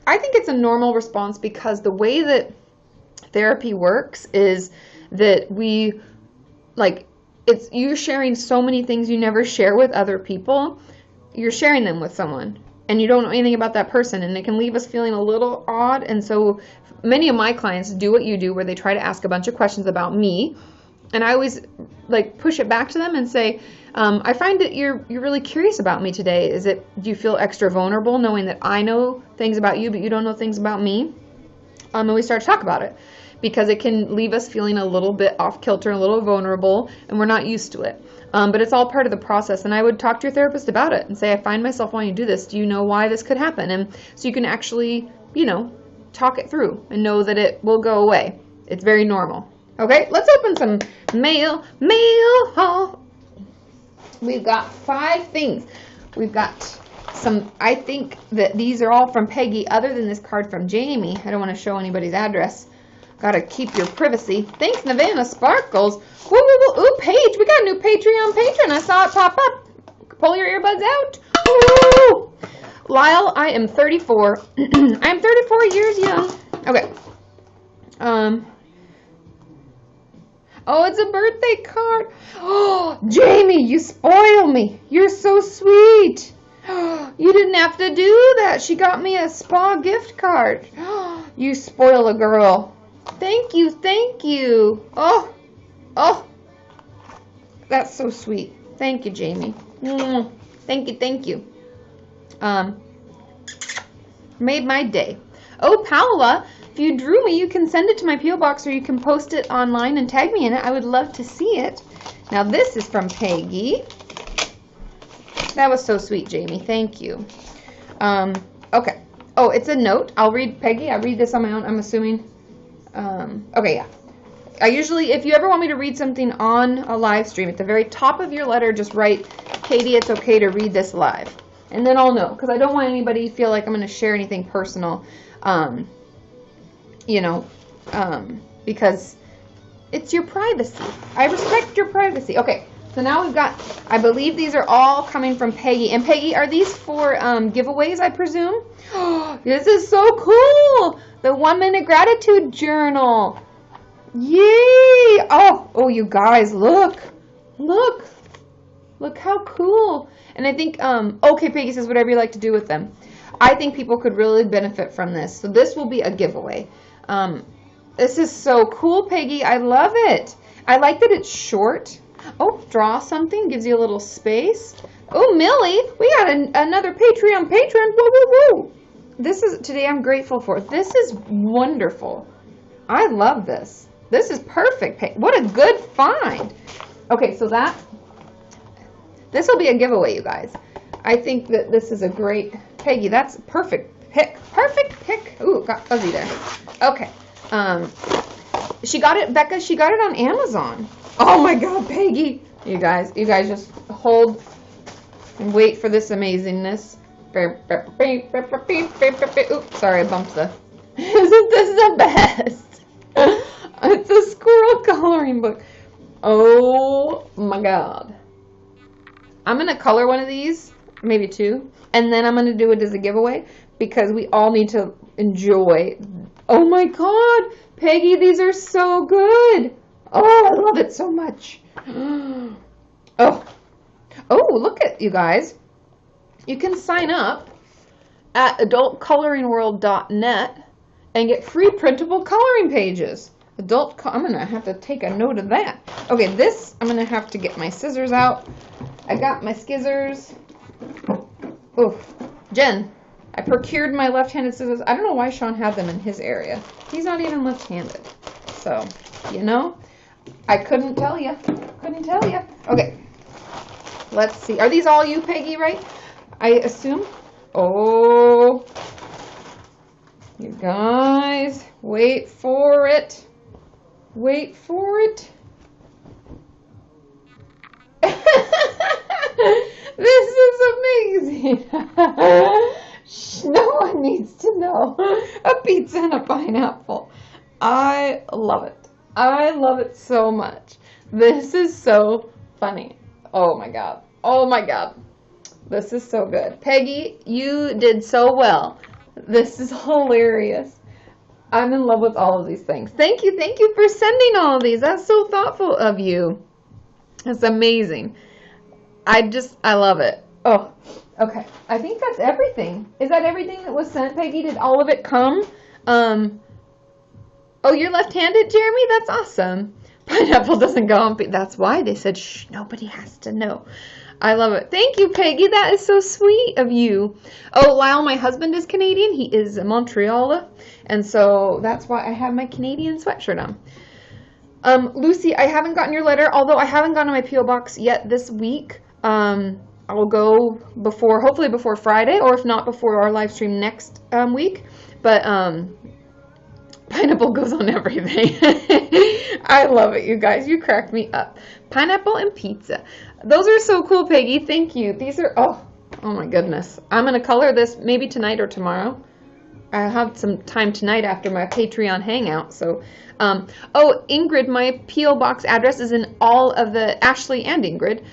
I think it's a normal response because the way that therapy works is that you're sharing so many things you never share with other people. You're sharing them with someone and you don't know anything about that person, and it can leave us feeling a little odd. And so many of my clients do what you do, where they try to ask a bunch of questions about me, and I always like push it back to them and say, I find that you're really curious about me today. Do you feel extra vulnerable knowing that I know things about you but you don't know things about me? And we start to talk about it, because it can leave us feeling a little bit off kilter, a little vulnerable, and we're not used to it. But it's all part of the process. And I would talk to your therapist about it and say, I find myself wanting to do this. Do you know why this could happen? And so you can actually, talk it through and know that it will go away. It's very normal. Okay, let's open some mail. We've got 5 things. We've got some, I think that these are all from Peggy, other than this card from Jamie. I don't want to show anybody's address. Gotta keep your privacy. Thanks, Nevada Sparkles. Woo, woo, woo. Ooh, Paige, we got a new Patreon patron. I saw it pop up. Pull your earbuds out. Woo! Lyle, I am 34. I'm 34 years young. Okay. Oh, it's a birthday card. Oh, Jamie, you spoil me. You're so sweet. You didn't have to do that. She got me a spa gift card. You spoil a girl. Thank you, thank you. Oh, that's so sweet. Thank you, Jamie. Thank you. Made my day. Oh, Paola, if you drew me, you can send it to my P.O. box, or you can post it online and tag me in it. I would love to see it. Now, this is from Peggy. That was so sweet, Jamie. Thank you. Okay. Oh, it's a note. I'll read, Peggy. I read this on my own, I'm assuming. Okay, yeah. I usually, if you ever want me to read something on a live stream, at the very top of your letter, just write, Katie, it's okay to read this live. And then I'll know, because I don't want anybody to feel like I'm going to share anything personal, because it's your privacy. I respect your privacy. Okay, so now we've got, I believe these are all coming from Peggy. And Peggy, are these for giveaways, I presume? This is so cool! The 1 Minute Gratitude Journal. Yay! Oh, you guys, look how cool. And I think, okay, Peggy says, whatever you like to do with them. I think people could really benefit from this. So this will be a giveaway. This is so cool, Peggy. I love it. I like that it's short. Oh, draw something, gives you a little space. Oh, Millie, we got another Patreon patron. Woo, woo, woo. This is, today I'm grateful for. This is wonderful. I love this. This is perfect. What a good find. Okay, so this will be a giveaway, you guys. I think that this is a great, Peggy, that's perfect pick. Perfect pick. Ooh, got fuzzy there. Okay. She got it, Becca, she got it on Amazon. Oh my God, Peggy. You guys just hold and wait for this amazingness. Oops, sorry, I bumped the. Isn't this the best? It's a squirrel coloring book. Oh my God. I'm going to color one of these, maybe 2, and then I'm going to do it as a giveaway, because we all need to enjoy. Oh my God, Peggy, these are so good. Oh, I love it so much. Oh, look at you guys. You can sign up at adultcoloringworld.net and get free printable coloring pages. I'm going to have to take a note of that. Okay, this, I'm going to have to get my scissors out. I got my skizzers. Oh, Jen, I procured my left-handed scissors. I don't know why Sean had them in his area. He's not even left-handed. So, I couldn't tell you. Okay, let's see. Are these all you, Peggy, right? I assume. Oh, you guys, wait for it. Wait for it. This is amazing. No one needs to know. A pizza and a pineapple. I love it. I love it so much. This is so funny. Oh my God. Oh my God. This is so good. Peggy, you did so well. This is hilarious. I'm in love with all of these things. Thank you for sending all of these. That's so thoughtful of you. That's amazing. I love it. Oh, okay. I think that's everything. Is that everything that was sent, Peggy? Did all of it come? Oh, you're left-handed, Jeremy? That's awesome. Pineapple doesn't go on. That's why they said, shh, nobody has to know. I love it. Thank you, Peggy. That is so sweet of you. Oh, Lyle, my husband is Canadian. He is a Montrealer. And so that's why I have my Canadian sweatshirt on. Lucy, I haven't gotten your letter, although I haven't gone to my P.O. box yet this week. I'll go hopefully before Friday, or if not before our live stream next week. But pineapple goes on everything. I love it, you guys. You cracked me up. Pineapple and pizza. Those are so cool, Peggy. Thank you. These are, oh my goodness. I'm going to color this maybe tonight or tomorrow. I have some time tonight after my Patreon hangout. So, oh, Ingrid, my P.O. box address is in all of the, Ashley and Ingrid,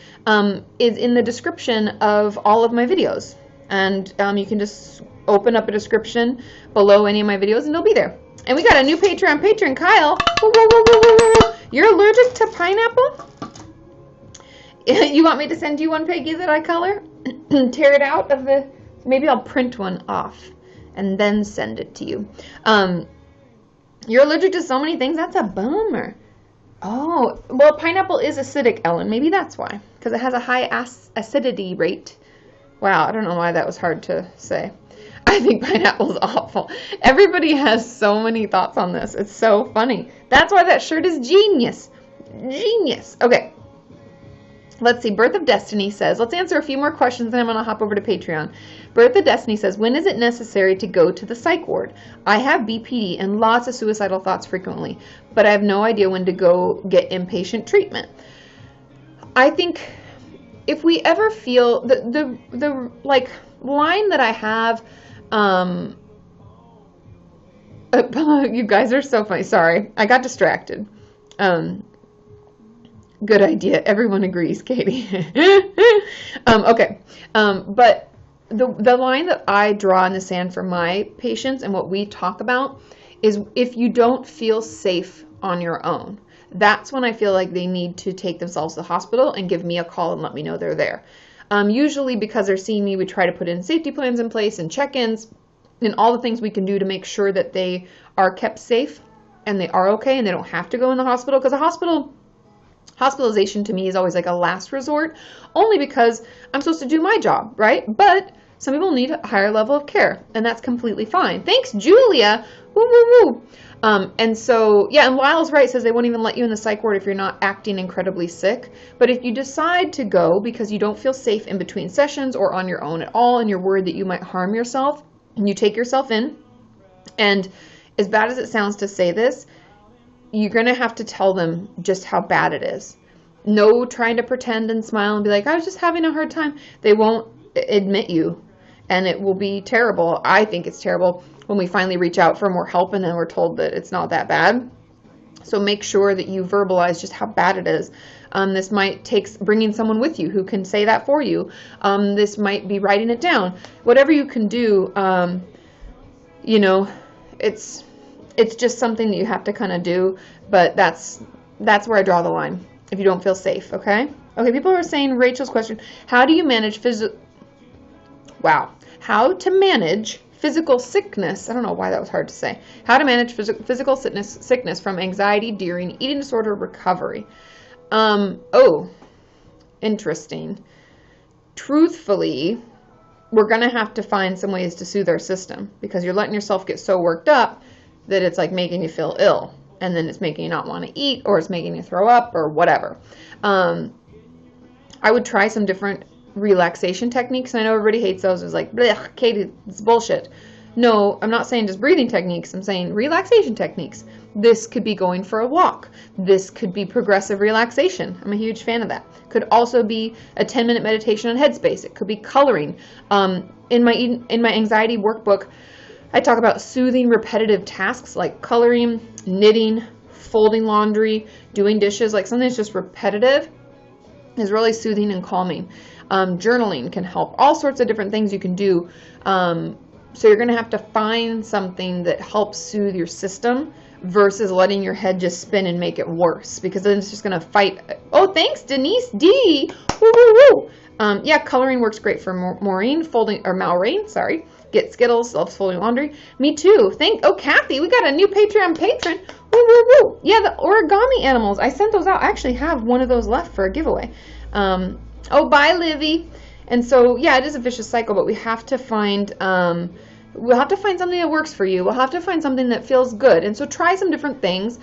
is in the description of all of my videos. And you can just open up a description below any of my videos and it'll be there. And we got a new patron, Kyle. Whoa, whoa, whoa, whoa, whoa, whoa. You're allergic to pineapple? You want me to send you one, Peggy, that I color? Tear it out of the, maybe I'll print one off and then send it to you. You're allergic to so many things. That's a bummer. Oh, well, pineapple is acidic, Ellen. Maybe that's why, because it has a high acidity rate. Wow, I don't know why that was hard to say. I think pineapple's awful. Everybody has so many thoughts on this. It's so funny. That's why that shirt is genius. Genius. Okay. Let's see. Birth of Destiny says, let's answer a few more questions, then I'm going to hop over to Patreon. Birth of Destiny says, when is it necessary to go to the psych ward? I have BPD and lots of suicidal thoughts frequently, but I have no idea when to go get inpatient treatment. I think if we ever feel the like line that I have, you guys are so funny. Sorry, I got distracted. Good idea. Everyone agrees, Katie. Okay. But the line that I draw in the sand for my patients and what we talk about is if you don't feel safe on your own, that's when I feel like they need to take themselves to the hospital and give me a call and let me know they're there. Usually because they're seeing me, we try to put in safety plans in place and check-ins and all the things we can do to make sure that they are kept safe and they are okay and they don't have to go in the hospital, because hospitalization to me is always like a last resort, only because I'm supposed to do my job, right? But some people need a higher level of care, and that's completely fine. Thanks, Julia. Woo, woo, woo. And so, yeah, and Lyle's right, says they won't even let you in the psych ward if you're not acting incredibly sick. But if you decide to go because you don't feel safe in between sessions or on your own at all, and you're worried that you might harm yourself, and you take yourself in, and as bad as it sounds to say this, you're going to have to tell them just how bad it is. No trying to pretend and smile and be like, I was just having a hard time. They won't admit you, and it will be terrible. I think it's terrible when we finally reach out for more help and then we're told that it's not that bad. So make sure that you verbalize just how bad it is. This might take bringing someone with you who can say that for you. This might be writing it down. Whatever you can do, you know, it's just something that you have to kind of do, but that's where I draw the line if you don't feel safe, okay? Okay, people are saying Rachel's question, how do you manage how to manage physical sickness? I don't know why that was hard to say. How to manage physical sickness from anxiety during eating disorder recovery. Oh, interesting. Truthfully, we're going to have to find some ways to soothe our system, because you're letting yourself get so worked up that it's like making you feel ill, and then it's making you not want to eat, or it's making you throw up, or whatever. I would try some different relaxation techniques. I know everybody hates those. It's like, blech, Katie, it's bullshit. No, I'm not saying just breathing techniques. I'm saying relaxation techniques. This could be going for a walk. This could be progressive relaxation. I'm a huge fan of that. Could also be a 10-minute meditation on Headspace. It could be coloring. In my anxiety workbook, I talk about soothing repetitive tasks like coloring, knitting, folding laundry, doing dishes, like something that's just repetitive is really soothing and calming. Journaling can help. All sorts of different things you can do. So you're going to have to find something that helps soothe your system versus letting your head just spin and make it worse, because then it's just going to fight. Oh, thanks, Denise D. Woo, woo, woo. Yeah, coloring works great for Maureen, Maureen, sorry. Get Skittles, loves folding laundry. Me too. Oh, Kathy, we got a new Patreon patron. Woo, woo, woo. Yeah, the origami animals. I sent those out. I actually have one of those left for a giveaway. Oh, bye, Livy. And so, yeah, it is a vicious cycle, but we have to find, we'll have to find something that works for you. We'll have to find something that feels good. And so try some different things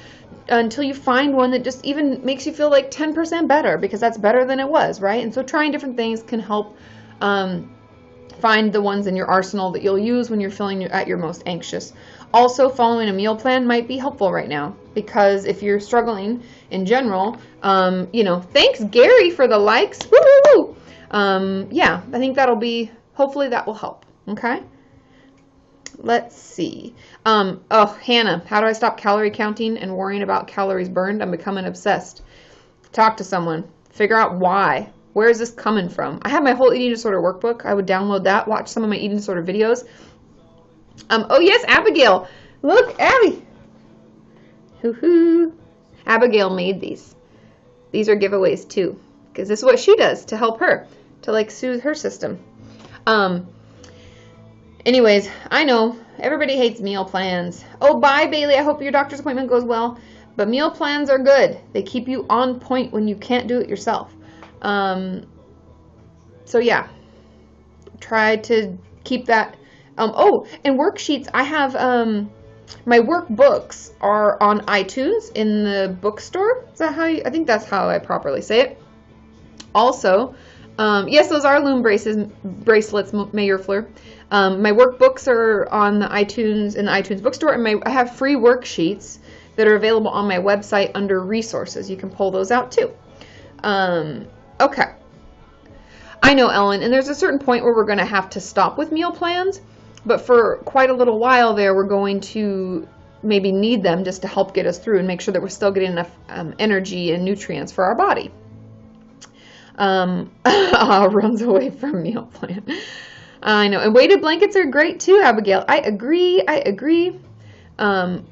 until you find one that just even makes you feel like 10% better, because that's better than it was, right? And so trying different things can help find the ones in your arsenal that you'll use when you're feeling at your most anxious. Also, following a meal plan might be helpful right now, because if you're struggling in general, thanks, Gary, for the likes. Woo, woo, woo. Yeah, I think hopefully that will help. Okay. Let's see. Oh, Hannah, how do I stop calorie counting and worrying about calories burned? I'm becoming obsessed. Talk to someone. Figure out why. Where is this coming from? I have my whole eating disorder workbook. I would download that, watch some of my eating disorder videos. Oh yes, Abigail. Look, Abby. Hoo-hoo. Abigail made these. These are giveaways too, because this is what she does to help her, to like soothe her system. Anyways, I know everybody hates meal plans. Oh, bye, Bailey. I hope your doctor's appointment goes well. But meal plans are good. They keep you on point when you can't do it yourself. So yeah, try to keep that. Oh, and worksheets. I have, my workbooks are on iTunes in the bookstore. Is that how I think that's how I properly say it. Also, yes, those are loom bracelets, Mayor Fleur. My workbooks are on the iTunes, in the iTunes bookstore, and I have free worksheets that are available on my website under resources. You can pull those out too. Okay. I know, Ellen, and there's a certain point where we're going to have to stop with meal plans, but for quite a little while there, we're going to maybe need them just to help get us through and make sure that we're still getting enough energy and nutrients for our body. Runs away from meal plan. I know. And weighted blankets are great too, Abigail. I agree. Oh,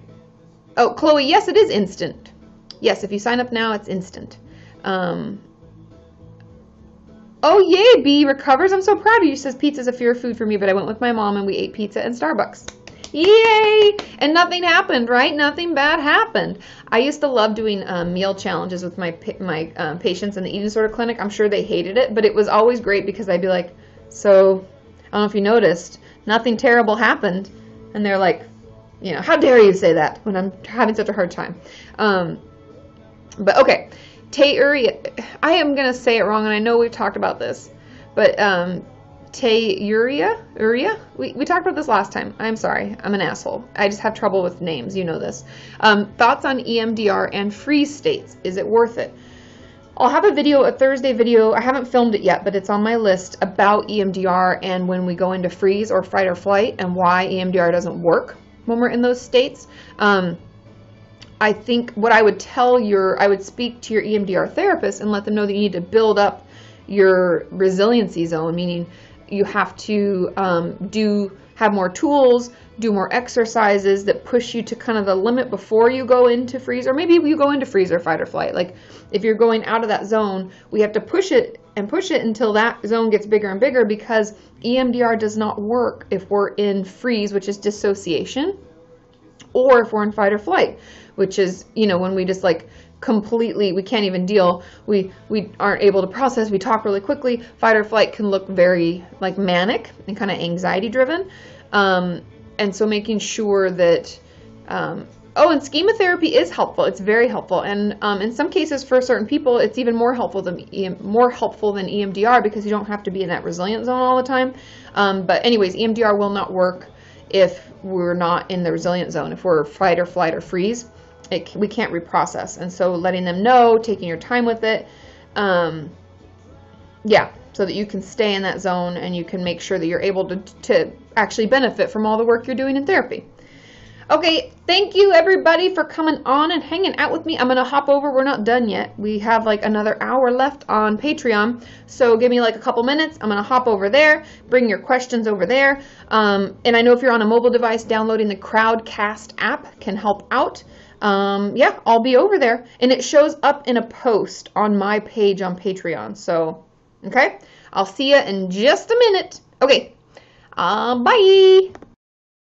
Chloe, yes, it is instant. Yes, if you sign up now, it's instant. Oh, yay, B recovers. I'm so proud of you. She says pizza's a fear food for me, but I went with my mom and we ate pizza in Starbucks. Yay! And nothing happened, right? Nothing bad happened. I used to love doing meal challenges with my patients in the eating disorder clinic. I'm sure they hated it, but it was always great because I'd be like, so, I don't know if you noticed, nothing terrible happened. And they're like, how dare you say that when I'm having such a hard time. But okay, Tayuria, I am going to say it wrong, and I know we've talked about this, but Tayuria? We talked about this last time. I'm sorry. I'm an asshole. I just have trouble with names. You know this. Thoughts on EMDR and freeze states. Is it worth it? I'll have a Thursday video. I haven't filmed it yet, but it's on my list about EMDR and when we go into freeze or fight or flight and why EMDR doesn't work when we're in those states. I think what I would I would speak to your EMDR therapist and let them know that you need to build up your resiliency zone, meaning you have to have more tools, do more exercises that push you to kind of the limit before you go into freeze, or maybe you go into freeze or fight or flight. Like if you're going out of that zone, we have to push it until that zone gets bigger and bigger, because EMDR does not work if we're in freeze, which is dissociation, or if we're in fight or flight, which is, when we just like completely, we can't even deal, we aren't able to process, we talk really quickly. Fight or flight can look very like manic and kind of anxiety driven. And so making sure that, and schema therapy is helpful. It's very helpful. And in some cases for certain people, it's even more helpful than EMDR, because you don't have to be in that resilient zone all the time. But anyways, EMDR will not work if we're not in the resilient zone. If we're fight or flight or freeze, we can't reprocess. And so letting them know, taking your time with it, yeah, so that you can stay in that zone and you can make sure that you're able to actually benefit from all the work you're doing in therapy. Okay, thank you everybody for coming on and hanging out with me. I'm going to hop over. We're not done yet. We have like another hour left on Patreon. So give me like a couple minutes. I'm going to hop over there, bring your questions over there. And I know if you're on a mobile device, downloading the Crowdcast app can help out. Yeah, I'll be over there. And it shows up in a post on my page on Patreon. So, okay, I'll see you in just a minute. Okay, bye.